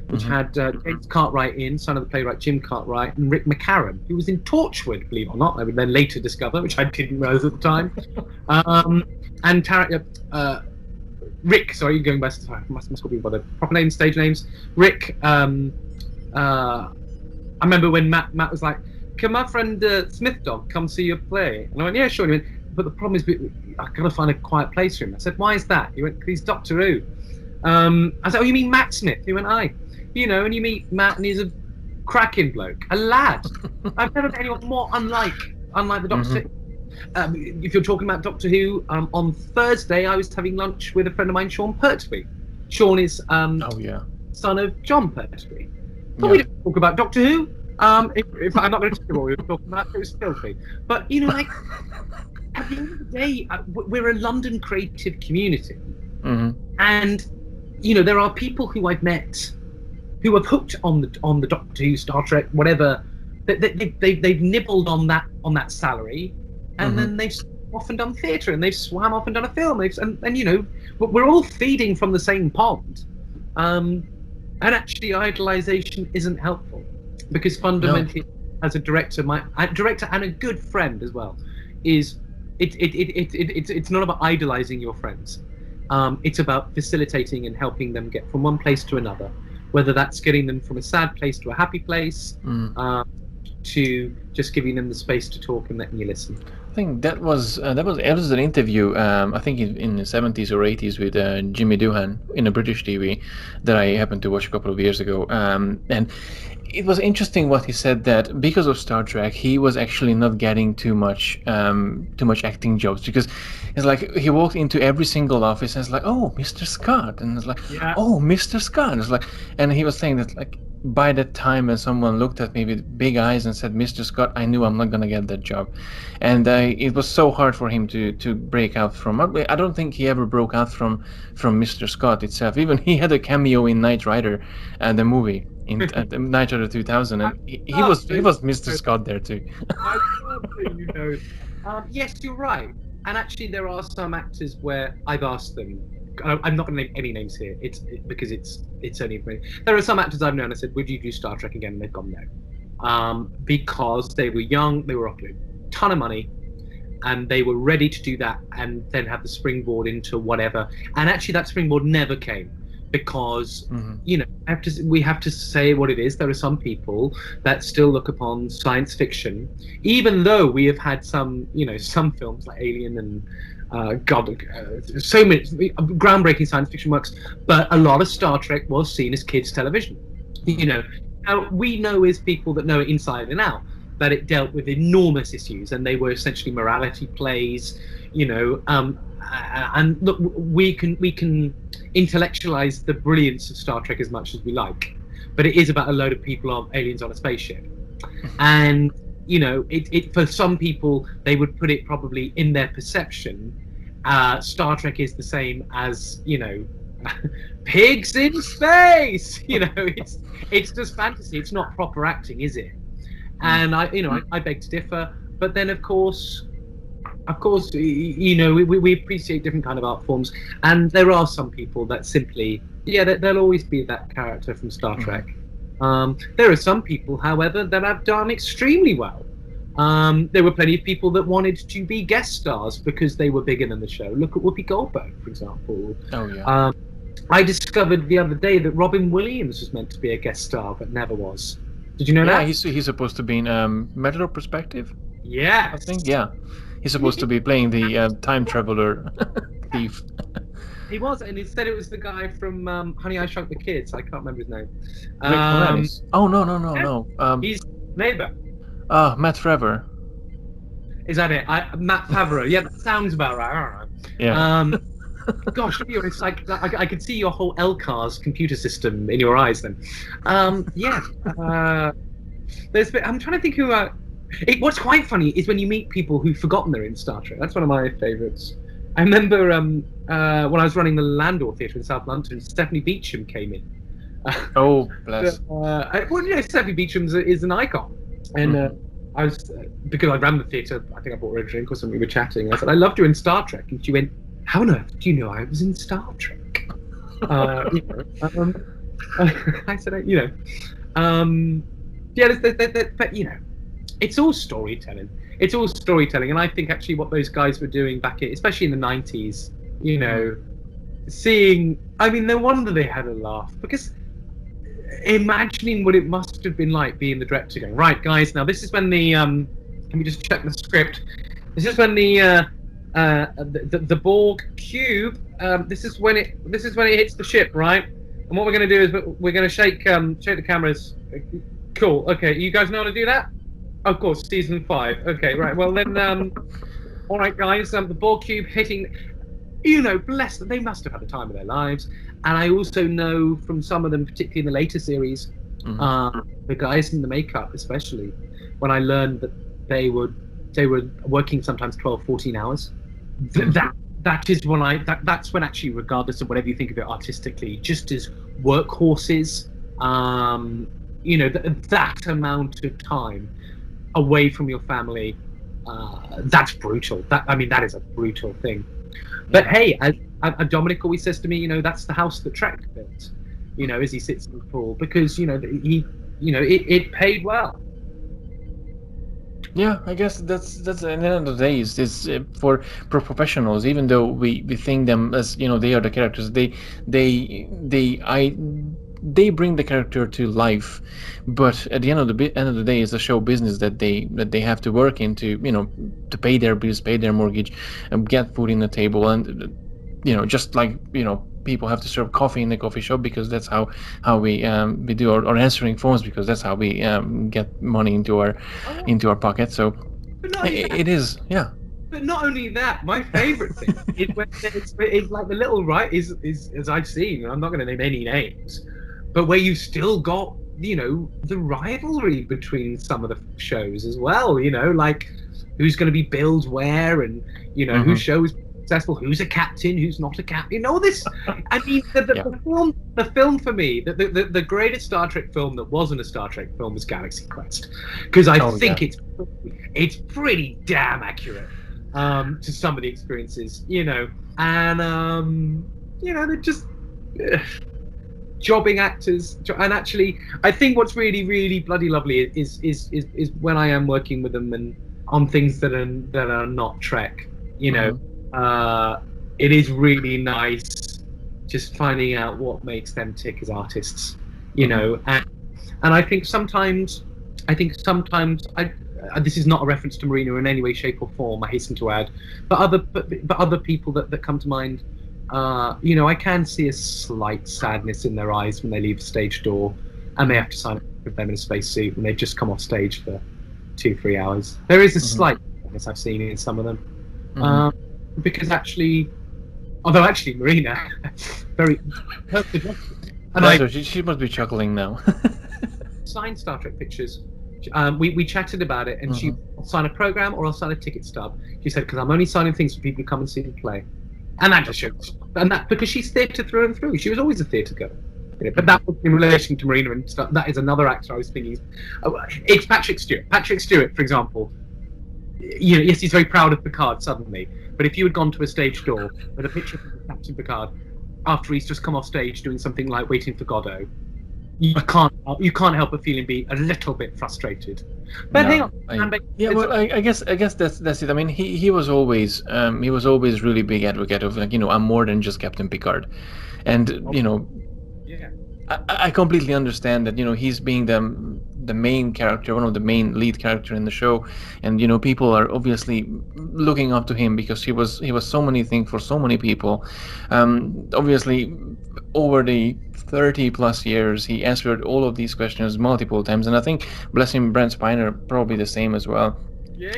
which had James Cartwright son of the playwright Jim Cartwright, and Rick McCarran, who was in Torchwood, believe it or not. I would then later discover, which I didn't realize at the time. And Rick, sorry, going back to time. Must be by the proper names, stage names. Rick. I remember when Matt was like, "Can my friend Smith Dog come see your play?" And I went, "Yeah, sure." And he went, "But the problem is, I gotta find a quiet place for him." I said, "Why is that?" He went, "'Cause he's Doctor Who." I said, "Oh, you mean Matt Smith?" He went, "Aye." You know, and you meet Matt, and he's a cracking bloke, a lad. I've never met anyone more unlike the Doctor. If you're talking about Doctor Who, on Thursday I was having lunch with a friend of mine, Sean Pertwee. Sean is son of John Pertwee. But we don't talk about Doctor Who. If I'm not going to talk about what we were talking about, it was filthy. But you know, like at the end of the day, we're a London creative community, and you know, there are people who I've met who have hooked on the Doctor Who, Star Trek, whatever. They've nibbled on that salary, and then they've off and done theatre, and they've swam off and done a film. And you know, we're all feeding from the same pond. And actually, idolization isn't helpful, because fundamentally, as a director, director and a good friend as well, it's not about idolizing your friends. It's about facilitating and helping them get from one place to another, whether that's getting them from a sad place to a happy place, to just giving them the space to talk and letting you listen. I think that was an interview, I think in the 70s or 80s with Jimmy Doohan in a British TV that I happened to watch a couple of years ago, and it was interesting what he said, that because of Star Trek he was actually not getting too much acting jobs, because it's like he walked into every single office and it's like, "Oh, Mr. Scott," and it's like, "Oh, Mr. Scott," and it's like, and he was saying that, like, by that time when someone looked at me with big eyes and said Mr. Scott, I knew I'm not gonna get that job. And it was so hard for him to break out from. I don't think he ever broke out from Mr. Scott itself. Even he had a cameo in Knight Rider, the movie in Knight Rider 2000, and he was Mr. Scott there too. I love that, you know. Yes, you're right. And actually, there are some actors where I've asked them. I'm not going to name any names here. Because it's only for me. There are some actors I've known. I said, "Would you do Star Trek again?" And they've gone no, because they were young, they were offered a ton of money, and they were ready to do that, and then have the springboard into whatever. And actually, that springboard never came, because you know, we have to say what it is. There are some people that still look upon science fiction, even though we have had some films like Alien and so many groundbreaking science fiction works, but a lot of Star Trek was seen as kids' television. You know, now we know as people that know it inside and out that it dealt with enormous issues, and they were essentially morality plays. You know, and look, we can intellectualize the brilliance of Star Trek as much as we like, but it is about a load of people on aliens on a spaceship, and you know, it for some people they would put it probably in their perception. Star Trek is the same as, you know, pigs in space. You know, it's just fantasy. It's not proper acting, is it? And I beg to differ. But then, of course, you know, we appreciate different kind of art forms, and there are some people that simply, there'll always be that character from Star Trek. There are some people, however, that have done extremely well. There were plenty of people that wanted to be guest stars because they were bigger than the show. Look at Whoopi Goldberg, for example. Oh yeah. I discovered the other day that Robin Williams was meant to be a guest star, but never was. Did you know that? Yeah, he's supposed to be in Metro Perspective. Yeah, I think. Yeah, he's supposed to be playing the time traveler thief. He was, and instead it was the guy from Honey, I Shrunk the Kids. I can't remember his name. Rick Moranis. Oh no. He's neighbor. Matt Favreau. Is that it? Matt Favreau. Yeah, that sounds about right. I don't know. Yeah. Gosh, it's like I could see your whole LCARS computer system in your eyes then. Yeah. I'm trying to think who. What's quite funny is when you meet people who've forgotten they're in Star Trek. That's one of my favourites. I remember when I was running the Landor Theatre in South London, Stephanie Beacham came in. Oh, bless. Sophie Beecham's is an icon, and I was because I ran the theatre. I think I bought her a drink or something. We were chatting. I said, "I loved you in Star Trek," and she went, "How on earth do you know I was in Star Trek?" I said, but it's all storytelling. It's all storytelling, and I think actually what those guys were doing especially in the '90s, seeing. I mean, no wonder they had a laugh because imagining what it must have been like being the director going, right, guys, now this is when the let me just check the script. This is when the Borg cube. This is when it hits the ship, right? And what we're going to do is we're going to shake the cameras. Cool. Okay, you guys know how to do that? Of course, season 5. Okay, right. Well then, all right, guys. The Borg cube hitting. Bless them. They must have had the time of their lives. And I also know from some of them, particularly in the later series, the guys in the makeup, especially, when I learned that they were working sometimes 12, 14 hours. That's when actually, regardless of whatever you think of it artistically, just as workhorses, that amount of time away from your family, that's brutal. That is a brutal thing. But hey, as Dominic always says to me, that's the house that Trek built, as he sits in the pool, because it paid well. Yeah, I guess that's at the end of the day, is for professionals. Even though we think them as they are the characters, they bring the character to life, but at the end of the day, it's a show business that they have to work into, to pay their bills, pay their mortgage, and get food in the table, and just like people have to serve coffee in the coffee shop because that's how we do or answering phones because that's how we get money into our pocket. So it is, yeah. But not only that, my favourite thing is when it's like the little is as I've seen. I'm not going to name any names, but where you still got the rivalry between some of the shows as well. Like who's going to be billed where, and whose show is successful, who's a captain, who's not a captain. All this. I mean, the film for me, the greatest Star Trek film that wasn't a Star Trek film was Galaxy Quest, because I think it's pretty damn accurate to some of the experiences, and they're just jobbing actors. And actually, I think what's really, really bloody lovely is when I am working with them and on things that are not Trek, it is really nice just finding out what makes them tick as artists, and I think sometimes this is not a reference to Marina in any way, shape or form, I hasten to add, but other people that come to mind, I can see a slight sadness in their eyes when they leave the stage door and they have to sign up with them in a spacesuit and they've just come off stage for 2-3 hours. There is a slight sadness I've seen in some of them. Because although Marina, very and she must be chuckling now. Signed Star Trek pictures. We chatted about it, and I'll sign a program or I'll sign a ticket stub. She said, because I'm only signing things for people who come and see the play, and that just shows. And that because she's theatre through and through. She was always a theatre girl. But that was in relation to Marina and stuff. That is another actor I was thinking. It's Patrick Stewart. Patrick Stewart, for example. Yes, he's very proud of Picard suddenly. But if you had gone to a stage door with a picture of Captain Picard after he's just come off stage doing something like Waiting for Godot, you can't help but be a little bit frustrated. But hang on, I guess that's it. I mean, he was always really big advocate of I'm more than just Captain Picard, and I completely understand that he's being the main character, one of the main lead character in the show, and people are obviously looking up to him because he was so many things for so many people. Obviously, over the 30 plus years, he answered all of these questions multiple times, and I think, bless him, Brent Spiner probably the same as well. Yeah.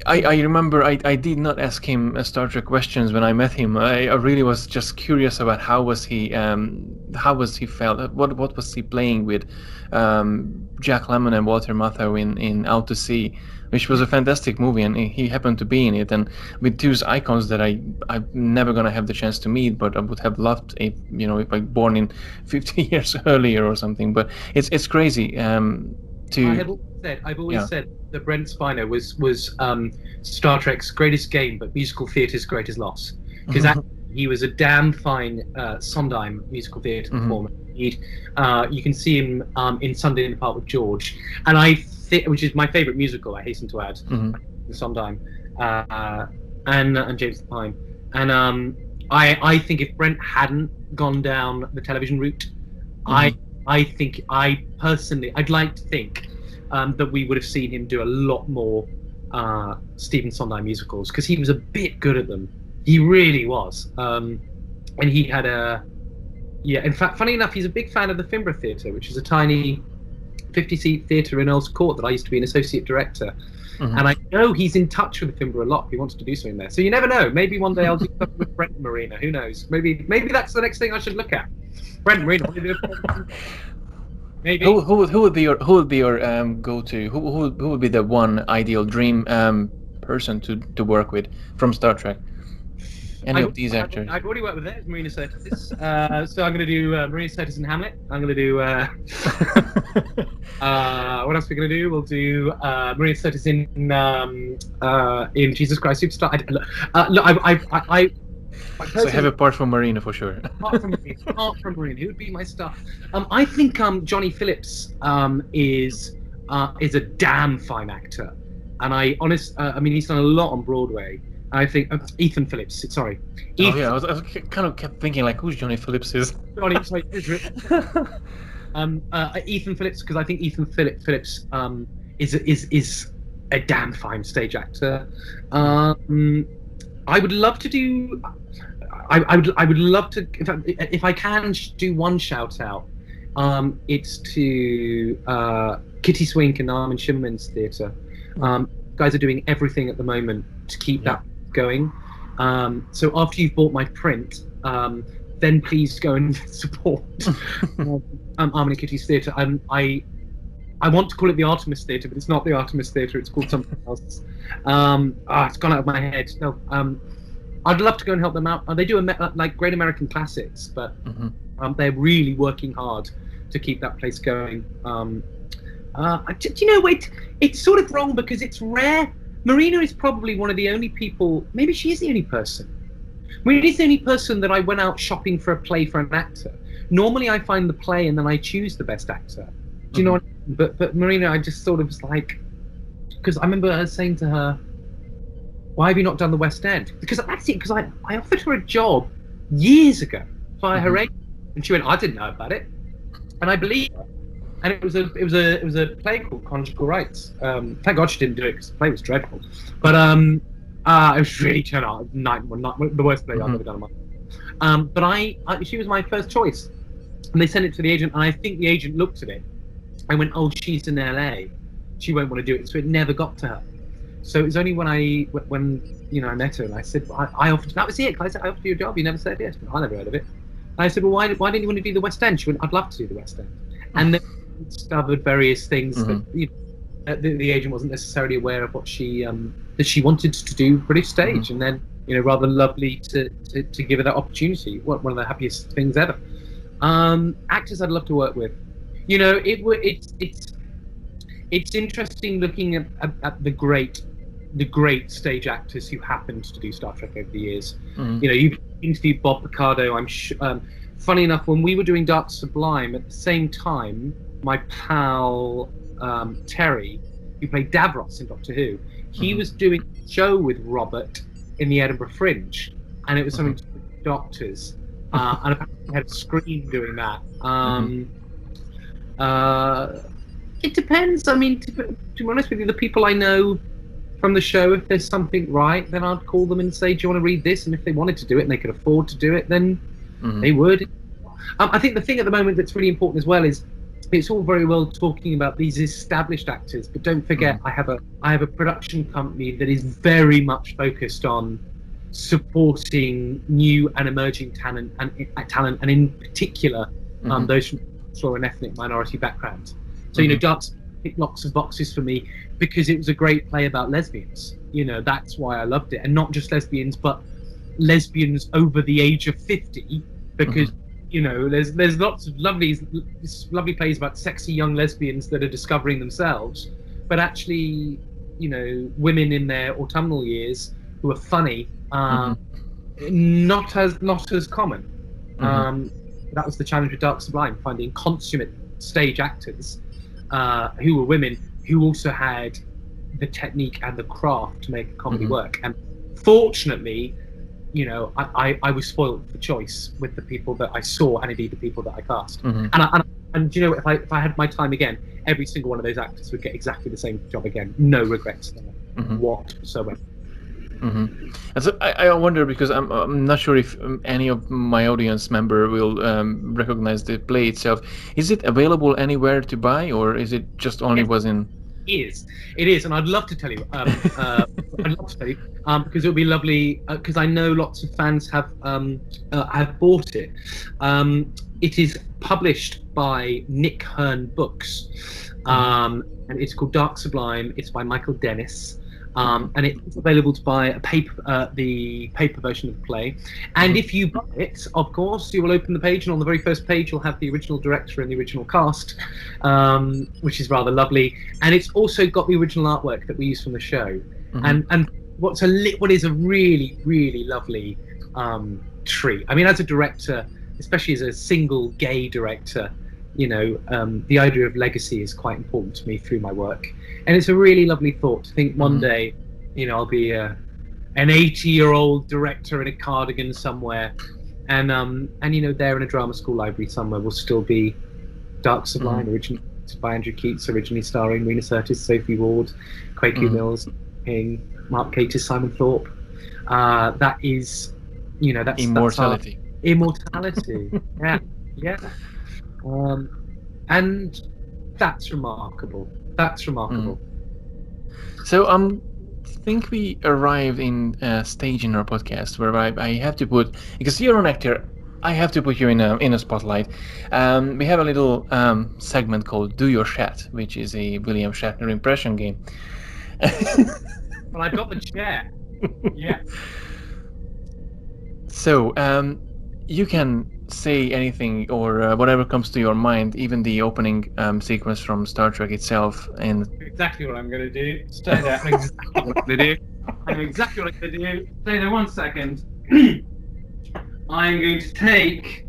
I remember I did not ask him Star Trek questions when I met him. I really was just curious about how was he felt, what was he playing with Jack Lemmon and Walter Matthau in Out to Sea, which was a fantastic movie, and he happened to be in it, and with two icons that I'm never gonna have the chance to meet, but I would have loved if I born in 50 years earlier or something. But it's crazy. I've always said that Brent Spiner was Star Trek's greatest gain, but musical theatre's greatest loss. Because he was a damn fine Sondheim musical theatre performer. You can see him in Sunday in the Park with George, and which is my favourite musical, I hasten to add, Sondheim, and James Lapine. And I think if Brent hadn't gone down the television route, I'd like to think that we would have seen him do a lot more Stephen Sondheim musicals, because he was a bit good at them. He really was. And he had in fact, funny enough, he's a big fan of the Fimbra Theatre, which is a tiny 50-seat theatre in Earls Court that I used to be an associate director. And I know he's in touch with the Fimbra a lot. He wants to do something there. So you never know. Maybe one day I'll do something with Brent and Marina. Who knows? Maybe that's the next thing I should look at. Brent and Marina. Maybe. Who would be your go-to? Who would be the one ideal dream person to work with from Star Trek? Any of these actors? I've already worked with it, Marina Sirtis. So I'm going to do Marina Sirtis in Hamlet. I'm going to do what else are we going to do? We'll do Marina Sirtis in Jesus Christ Superstar. So have a part for Marina for sure. Apart from Marina, who would be my stuff? I think Johnny Phillips is a damn fine actor, and I mean, he's done a lot on Broadway. I think Ethan Phillips. Sorry. I was kind of kept thinking, like, who's Johnny Phillips is? Ethan Phillips, because I think Ethan Phillips is a damn fine stage actor. I would love to do. I would love to, if I can do one shout out. It's to Kitty Swink and Armin Shimmerman's theatre. Guys are doing everything at the moment to keep that going. So after you've bought my print, then please go and support Armin and Kitty's theatre. I want to call it the Artemis Theatre, but it's not the Artemis Theatre. It's called something else. It's gone out of my head. No, I'd love to go and help them out. They do like Great American Classics, but they're really working hard to keep that place going. It's sort of wrong because it's rare. Marina is probably one of the only people. Maybe she is the only person. Marina's the only person that I went out shopping for a play for an actor. Normally, I find the play and then I choose the best actor. Do you know what I mean? But Marina, I just sort of was like, because I remember her saying to her, "Why have you not done the West End?" Because that's it. Because I offered her a job years ago via her agent, and she went, "I didn't know about it," and I believe her. And it was a play called Conjugal Rights. Thank God she didn't do it because the play was dreadful. But it was really turned out the worst play I've ever done in my life. But she was my first choice, and they sent it to the agent, and I think the agent looked at it and went, "Oh, she's in LA, she won't want to do it," so it never got to her. So it was only when I met her and I said, I offered. That was it. I said, "I offered you a job. You never said yes." I never heard of it. And I said, "Well, why didn't you want to do the West End?" She went, "I'd love to do the West End." And then discovered various things that the agent wasn't necessarily aware of what she that she wanted to do British stage, and then rather lovely to give her that opportunity. One of the happiest things ever. Actors I'd love to work with. It's interesting looking at the great stage actors who happened to do Star Trek over the years. You've interviewed Bob Picardo. I'm sure. Funny enough, when we were doing Dark Sublime at the same time, my pal Terry, who played Davros in Doctor Who, he was doing a show with Robert in the Edinburgh Fringe, and it was something to do with doctors, and apparently he had a screen doing that. It depends. I mean, to be honest with you, the people I know from the show, if there's something right, then I'd call them and say, "Do you want to read this?" And if they wanted to do it and they could afford to do it, then they would. I think the thing at the moment that's really important as well is it's all very well talking about these established actors, but don't forget, I have a production company that is very much focused on supporting new and emerging talent, and in particular, those from sexual and ethnic minority backgrounds. So Dark ticked lots of boxes for me because it was a great play about lesbians. That's why I loved it, and not just lesbians, but lesbians over the age of 50, because there's lots of lovely plays about sexy young lesbians that are discovering themselves, but actually, women in their autumnal years who are funny, not as common. That was the challenge with Dark Sublime, finding consummate stage actors who were women who also had the technique and the craft to make a comedy work. And fortunately, I was spoiled for choice with the people that I saw, and indeed the people that I cast. And if I had my time again, every single one of those actors would get exactly the same job again. No regrets whatsoever. And so I wonder, because I'm not sure if any of my audience member will recognize the play itself. Is it available anywhere to buy, or is it just only was in? It is, and I'd love to tell you. Because it would be lovely. Because I know lots of fans have bought it. It is published by Nick Hearn Books, and it's called Dark Sublime. It's by Michael Dennis. And it's available to buy the paper version of the play. And if you buy it, of course, you will open the page, and on the very first page you'll have the original director and the original cast, which is rather lovely. And it's also got the original artwork that we use from the show. And what is a really, really lovely treat. I mean, as a director, especially as a single gay director, the idea of legacy is quite important to me through my work. And it's a really lovely thought to think one day, I'll be an 80-year-old director in a cardigan somewhere, and there in a drama school library somewhere will still be Dark Sublime, originally by Andrew Keates, originally starring Marina Sirtis, Sophie Ward, Quaker Mills, King, Mark Keates, Simon Thorpe. That is, that's immortality. Immortality. Yeah. And that's remarkable. So I think we arrived in a stage in our podcast where I have to put, because you're an actor, I have to put you in a spotlight. We have a little segment called Do Your Shat, which is a William Shatner impression game. Well, I've got the chair. Yeah. So you can say anything or whatever comes to your mind, even the opening sequence from Star Trek itself. And exactly what I'm going to do. Stay there. I know exactly what I'm going to do. Stay there 1 second. I'm going to take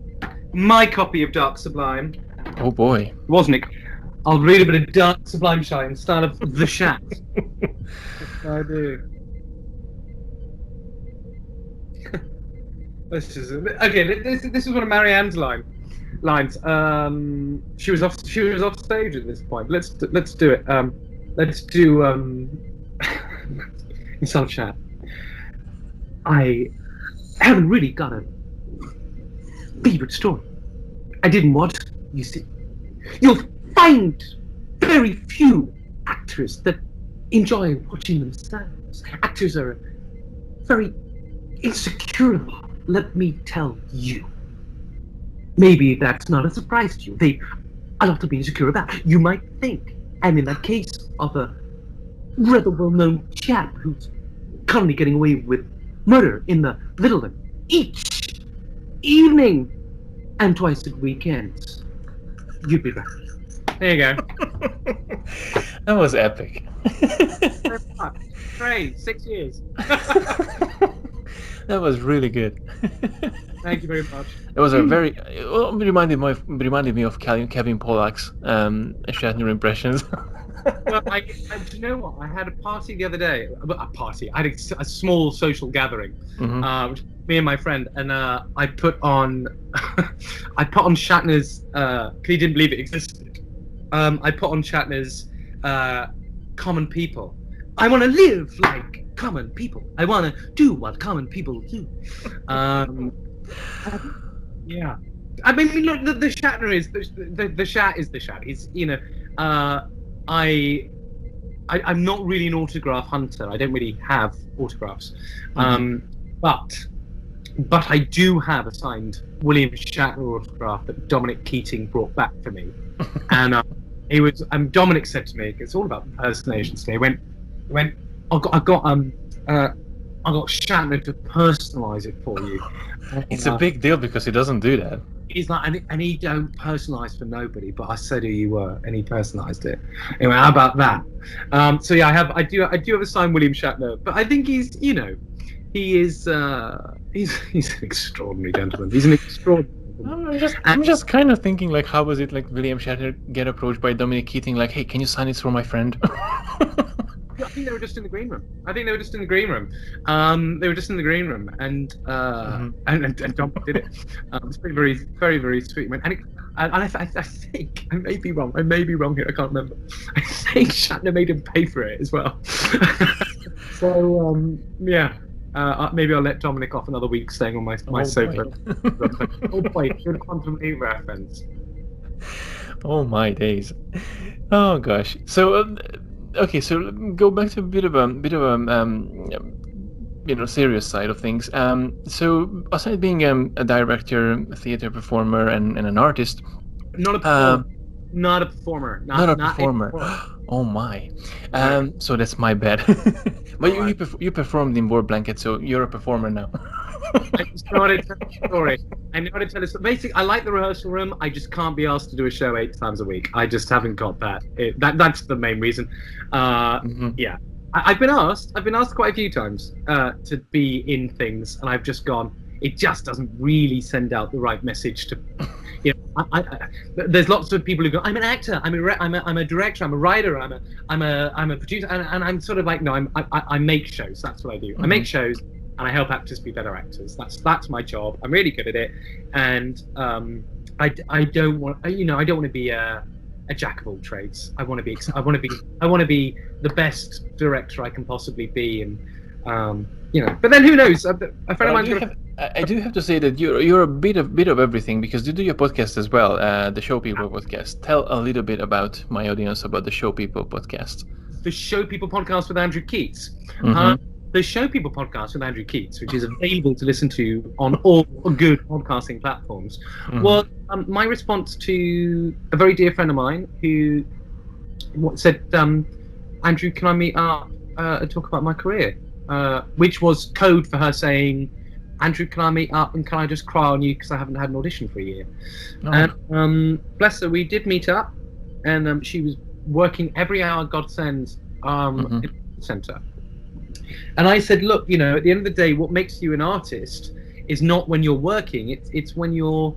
my copy of Dark Sublime. Oh boy. Wasn't it? I'll read a bit of Dark Sublime Shine, start of The Shat. I do. This is one of Marianne's lines. She was off stage at this point. Let's do it. Let's do in some chat. I haven't really got a favorite story. I didn't want, you see. You'll find very few actors that enjoy watching themselves. Actors are very insecure. Let me tell you. Maybe that's not a surprise to you. They a lot to be insecure about. You might think, and in that case of a rather well-known chap who's currently getting away with murder in the Little each evening and twice at weekends, you'd be right. There you go. That was epic. Great, 6 years. That was really good. Thank you very much. It was a very reminded me of Kevin Pollak's Shatner impressions. Well, do you know what? I had a party the other day. A party. I had a small social gathering. Me and my friend, and I put on Shatner's. Because he didn't believe it existed. I put on Shatner's Common People. I want to live like common people. I want to do what common people do. Yeah. I mean, look, the Shatner is the Shat is the Shat. He's, you know, I'm not really an autograph hunter. I don't really have autographs, but I do have a signed William Shatner autograph that Dominic Keating brought back for me, and he was. Dominic said to me, "It's all about impersonations." To me, he went. I got Shatner to personalise it for you. It's a big deal because he doesn't do that. He's like, and he don't personalise for nobody, but I said who you were, and he personalised it. Anyway, how about that? So yeah, I do have a signed William Shatner, but I think he's, you know, he's an extraordinary gentleman. He's an extraordinary. I'm just kind of thinking, like, how was it like William Shatner get approached by Dominic Keating, like, hey, can you sign this for my friend? I think they were just in the green room. They were just in the green room, and Dom did it. It's very, very, very, very sweet. And I think I may be wrong. Here. I can't remember. I think Shatner made him pay for it as well. So yeah. Maybe I'll let Dominic off another week staying on my sofa. Oh boy, good Quantum League reference. Oh my days. Oh gosh. So okay, so go back to a bit of a serious side of things. So aside being a director, a theater performer, and an artist, not a performer. Not a performer. Oh my. So that's my bad. But you performed in War Blanket, so you're a performer now. I just know how to tell a story. I know how to tell a story. Basically, I like the rehearsal room. I just can't be asked to do a show 8 times a week. I just haven't got that. That's the main reason. Yeah. I've been asked quite a few times to be in things, and I've just gone, it just doesn't really send out the right message to... You know, there's lots of people who go, I'm an actor, I'm a director, I'm a writer, I'm a producer, and I'm sort of like, no, I make shows. That's what I do. I make shows, and I help actors be better actors. That's my job. I'm really good at it, and I don't want to be a jack of all trades. I want to be the best director I can possibly be, and But then who knows? A friend of mine. I do have to say that you're a bit of everything, because you do your podcast as well, the Show People podcast. Tell a little bit about my audience about the Show People podcast. The Show People podcast with Andrew Keates. The Show People podcast with Andrew Keates, which is available to listen to on all good podcasting platforms, was my response to a very dear friend of mine who said, Andrew, can I meet up and talk about my career? Which was code for her saying, Andrew, can I meet up and can I just cry on you because I haven't had an audition for a year? And bless her, we did meet up, and she was working every hour God sends in the centre. And I said, look, at the end of the day, what makes you an artist is not when you're working. It's when you're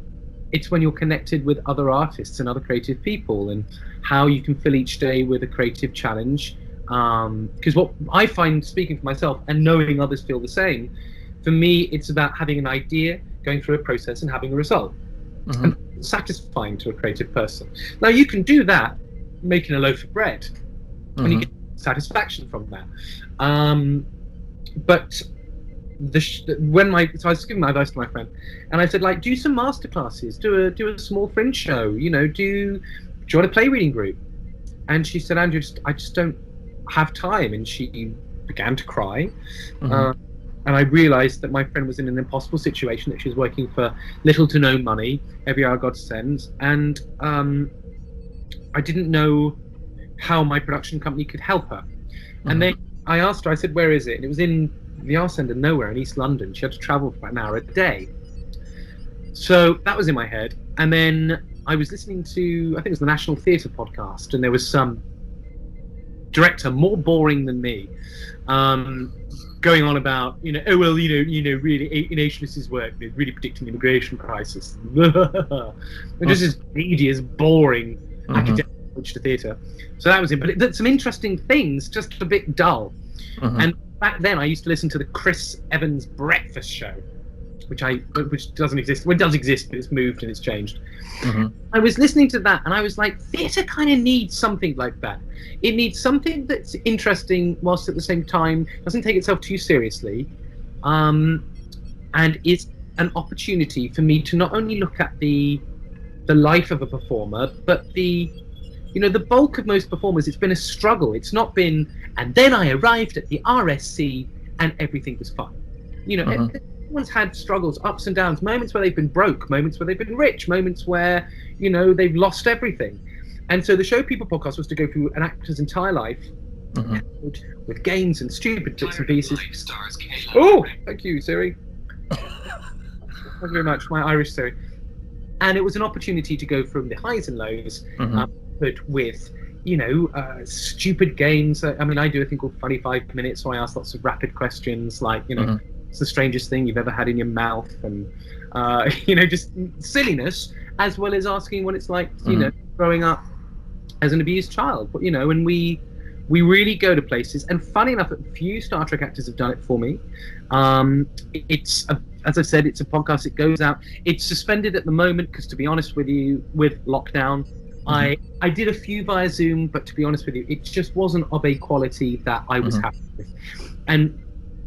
connected with other artists and other creative people, and how you can fill each day with a creative challenge. Because what I find, speaking for myself and knowing others feel the same, for me, it's about having an idea, going through a process, and having a result. And it's satisfying to a creative person. Now, you can do that making a loaf of bread, and you get satisfaction from that. But so I was giving my advice to my friend, and I said, like, do some masterclasses, do a small fringe show, join a play reading group. And she said, Andrew, I just don't have time. And she began to cry. And I realized that my friend was in an impossible situation, that she was working for little to no money, every hour God sends. And I didn't know how my production company could help her. And then I asked her, I said, where is it? And it was in the arse end of nowhere in East London. She had to travel for about an hour a day. So that was in my head. And then I was listening to, I think it was the National Theatre podcast, and there was some director more boring than me, going on about, really nationalists' work, they're really predicting immigration crisis. Just as tedious, boring academic approach to theatre. So that was it. But some interesting things, just a bit dull. And back then I used to listen to the Chris Evans Breakfast Show, which doesn't exist. Well, it does exist, but it's moved and it's changed. I was listening to that, and I was like, theatre kind of needs something like that. It needs something that's interesting, whilst at the same time doesn't take itself too seriously, and is an opportunity for me to not only look at the life of a performer, but the bulk of most performers, it's been a struggle. It's not been, and then I arrived at the RSC and everything was fine. Everyone's had struggles, ups and downs, moments where they've been broke, moments where they've been rich, moments where, they've lost everything. And so the Show People podcast was to go through an actor's entire life with games and stupid bits and pieces. Oh, thank you, Siri. Thank you very much, my Irish Siri. And it was an opportunity to go from the highs and lows, but with, stupid games. I mean, I do a thing called Funny 5 Minutes, so I ask lots of rapid questions like, what's the strangest thing you've ever had in your mouth? And, just silliness, as well as asking what it's like, growing up as an abused child. But, and we really go to places. And funny enough, a few Star Trek actors have done it for me. As I said, it's a podcast. It goes out. It's suspended at the moment because, to be honest with you, with lockdown, I did a few via Zoom, but to be honest with you, it just wasn't of a quality that I was happy with. And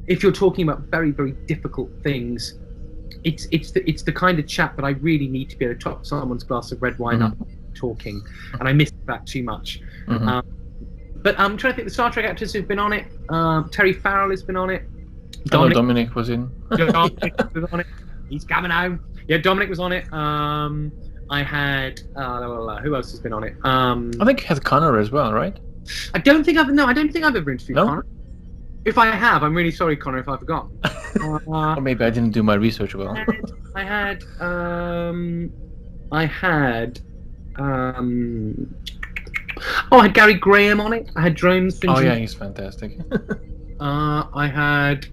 if you're talking about very, very difficult things, it's the kind of chat that I really need to be able to top someone's glass of red wine up talking, and I missed that too much. But I'm trying to think the Star Trek actors who've been on it. Terry Farrell has been on it. Dominic was in. Dominic was on it. He's coming home. Yeah, Dominic was on it. I had who else has been on it? I think you had Connor as well, right? I don't think I've ever interviewed Connor. If I have, I'm really sorry, Connor, if I've forgotten. Or maybe I didn't do my research well. I had Gary Graham on it. I had Drones. Oh yeah, he's fantastic. I had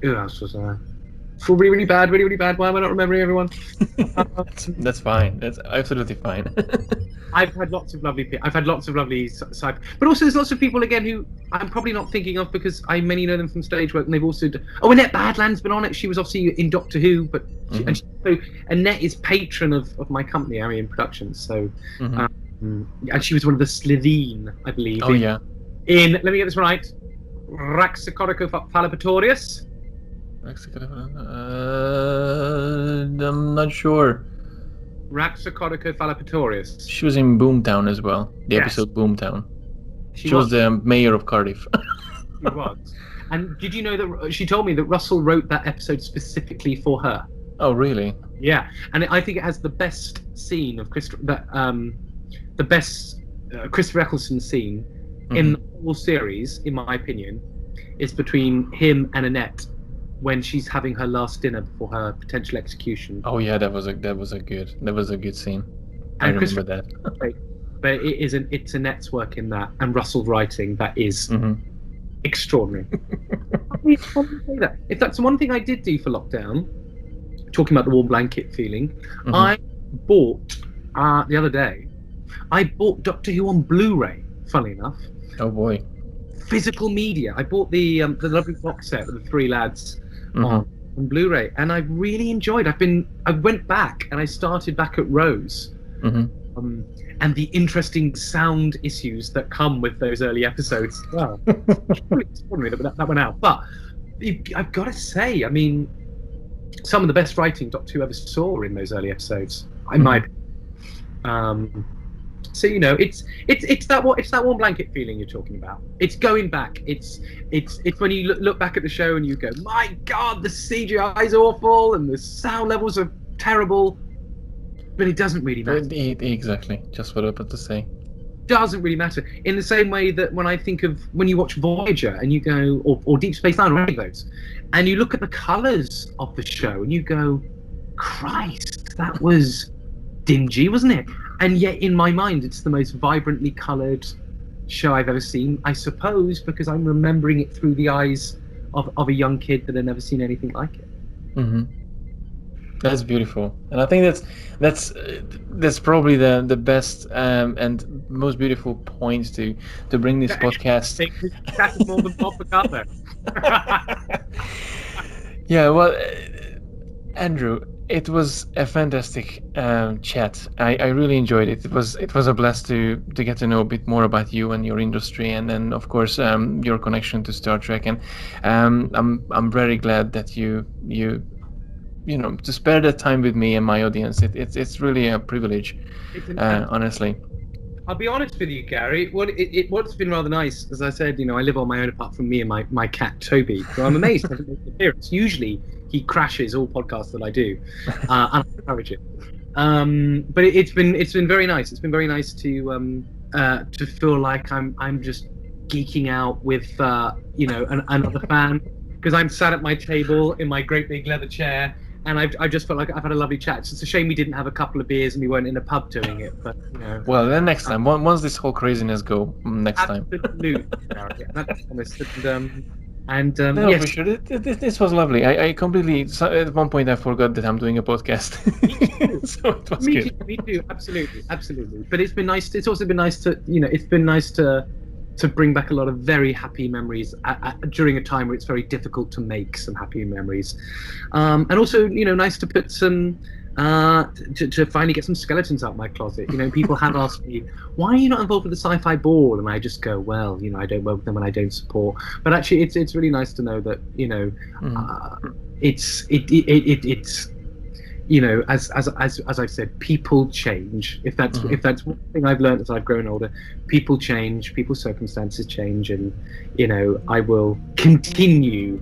who else was there? Feel really, really bad. Why am I not remembering everyone? That's fine. That's absolutely fine. I've had lots of lovely side, but also there's lots of people again who I'm probably not thinking of because I mainly know them from stage work, and they've also Annette Badland's been on it. She was obviously in Doctor Who, but so Annette is patron of my company, Arian Productions. So and she was one of the Slitheen, I believe. Oh yeah. In let me get this right, Raxacodicophalapatorius. I'm not sure. Raxacodicophalapatorius. She was in Boomtown as well. The episode Boomtown. She was the mayor of Cardiff. She was. And did you know that she told me that Russell wrote that episode specifically for her? Oh, really? Yeah, and I think it has the best scene of Christopher Eccleston scene in the whole series, in my opinion, is between him and Annette when she's having her last dinner before her potential execution. Oh yeah, that was a good scene. I remember that. But it's Annette's work in that and Russell's writing that is extraordinary. If that's one thing I did do for lockdown, talking about the warm blanket feeling, I bought the other day. I bought Doctor Who on Blu-ray. Funny enough. Oh boy. Physical media. I bought the lovely box set with the three lads on Blu-ray, and I really enjoyed. I went back and I started back at Rose, and the interesting sound issues that come with those early episodes. Well, extraordinary that went out. But I've got to say, I mean, some of the best writing Doctor Who ever saw in those early episodes. I might. So it's that warm blanket feeling you're talking about. It's going back. It's when you look back at the show and you go, my God, the CGI is awful and the sound levels are terrible, but it doesn't really matter. Exactly, just what I was about to say. Doesn't really matter. In the same way that when you watch Voyager and you go, or Deep Space Nine or any of those, and you look at the colours of the show and you go, Christ, that was dingy, wasn't it? And yet, in my mind, it's the most vibrantly coloured show I've ever seen, I suppose, because I'm remembering it through the eyes of a young kid that had never seen anything like it. That's beautiful, and I think that's probably the best and most beautiful points to bring this podcast. That's more than Bob Picardo. Yeah, well, Andrew, it was a fantastic chat. I really enjoyed it. It was a blast to get to know a bit more about you and your industry, and then of course your connection to Star Trek. And I'm very glad that you to spare that time with me and my audience. It's really a privilege, honestly. I'll be honest with you, Gary. What's been rather nice, as I said, I live on my own apart from me and my cat Toby, who I'm amazed hasn't made an appearance. Usually he crashes all podcasts that I do, and I encourage it. But it's been very nice. It's been very nice to feel like I'm just geeking out with another fan, because I'm sat at my table in my great big leather chair. And I just felt like I've had a lovely chat. It's a shame we didn't have a couple of beers and we weren't in a pub doing it. But well, then next time, once this whole craziness go, next time. Absolutely, that's honest. No, yes. for sure. This was lovely. I completely at one point I forgot that I'm doing a podcast. So it was good. Me too. Absolutely. But it's been nice. It's also been nice to it's been nice to bring back a lot of very happy memories during a time where it's very difficult to make some happy memories, and also nice to put some to finally get some skeletons out of my closet. People have asked me, why are you not involved with the sci-fi board, and I just go, well, I don't work with them and I don't support. But actually it's really nice to know that it's as I've said, people change. If that's one thing I've learned as I've grown older, people change, people's circumstances change, and I will continue,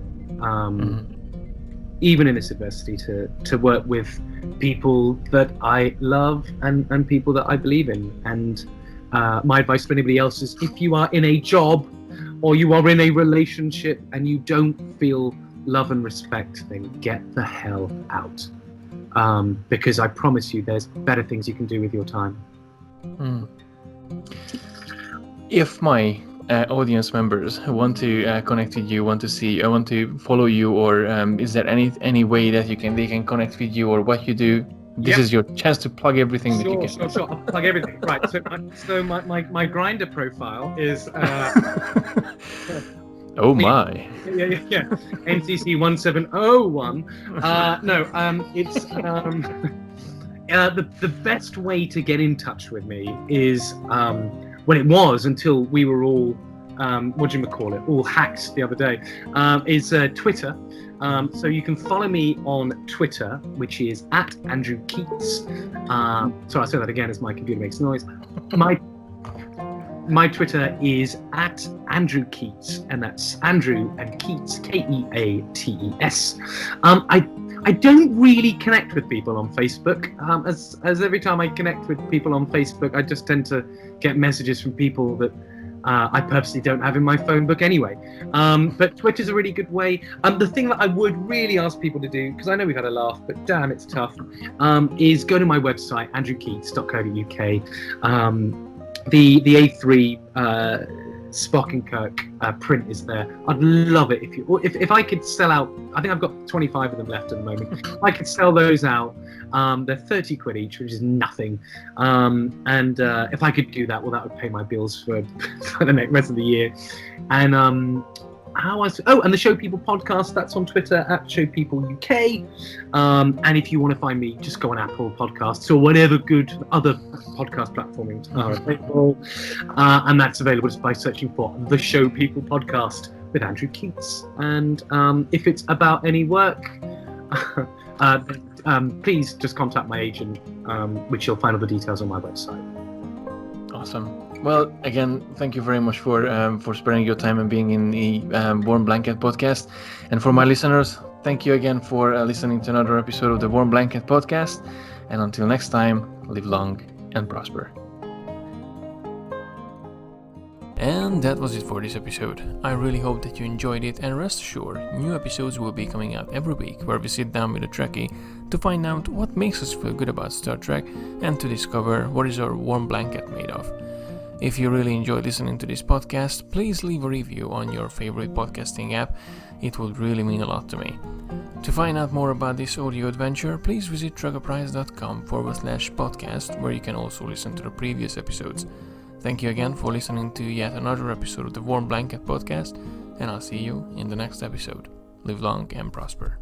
even in this adversity, to work with people that I love and people that I believe in. And my advice to anybody else is, if you are in a job or you are in a relationship and you don't feel love and respect, then get the hell out. Because I promise you there's better things you can do with your time. If my audience members want to connect with you, want to follow you, or is there any way that they can connect with you or what you do? This is your chance to plug everything that you can. Sure. I'll plug everything. Right. So my Grindr profile is oh my. Yeah. NCC 1701. It's the best way to get in touch with me is it was until we were all all hacked the other day, is Twitter. So you can follow me on Twitter, which is @AndrewKeates. So I'll say that again as my computer makes noise. My Twitter is @AndrewKeates, and that's Andrew and Keates, Keates. I don't really connect with people on Facebook, as every time I connect with people on Facebook, I just tend to get messages from people that I purposely don't have in my phone book anyway. But Twitter's a really good way. The thing that I would really ask people to do, because I know we've had a laugh, but damn, it's tough, is go to my website, andrewkeates.co.uk. The A3 Spock and Kirk print is there. I'd love it if I could sell out. I think I've got 25 of them left at the moment. I could sell those out. They're 30 quid each, which is nothing. And if I could do that, well, that would pay my bills for the rest of the year. And and the Show People podcast, that's on Twitter @ShowPeopleUK. And if you want to find me, just go on Apple Podcasts or whatever good other podcast platforms are available. And that's available just by searching for the Show People podcast with Andrew Keates. And if it's about any work, please just contact my agent, which you'll find all the details on my website. Awesome. Well, again, thank you very much for sparing your time and being in the Warm Blanket podcast. And for my listeners, thank you again for listening to another episode of the Warm Blanket podcast. And until next time, live long and prosper. And that was it for this episode. I really hope that you enjoyed it, and rest assured, new episodes will be coming out every week where we sit down with a Trekkie to find out what makes us feel good about Star Trek and to discover what is our warm blanket made of. If you really enjoy listening to this podcast, please leave a review on your favorite podcasting app. It would really mean a lot to me. To find out more about this audio adventure, please visit TREKKERPRISE.com/podcast, where you can also listen to the previous episodes. Thank you again for listening to yet another episode of the Warm Blanket podcast, and I'll see you in the next episode. Live long and prosper.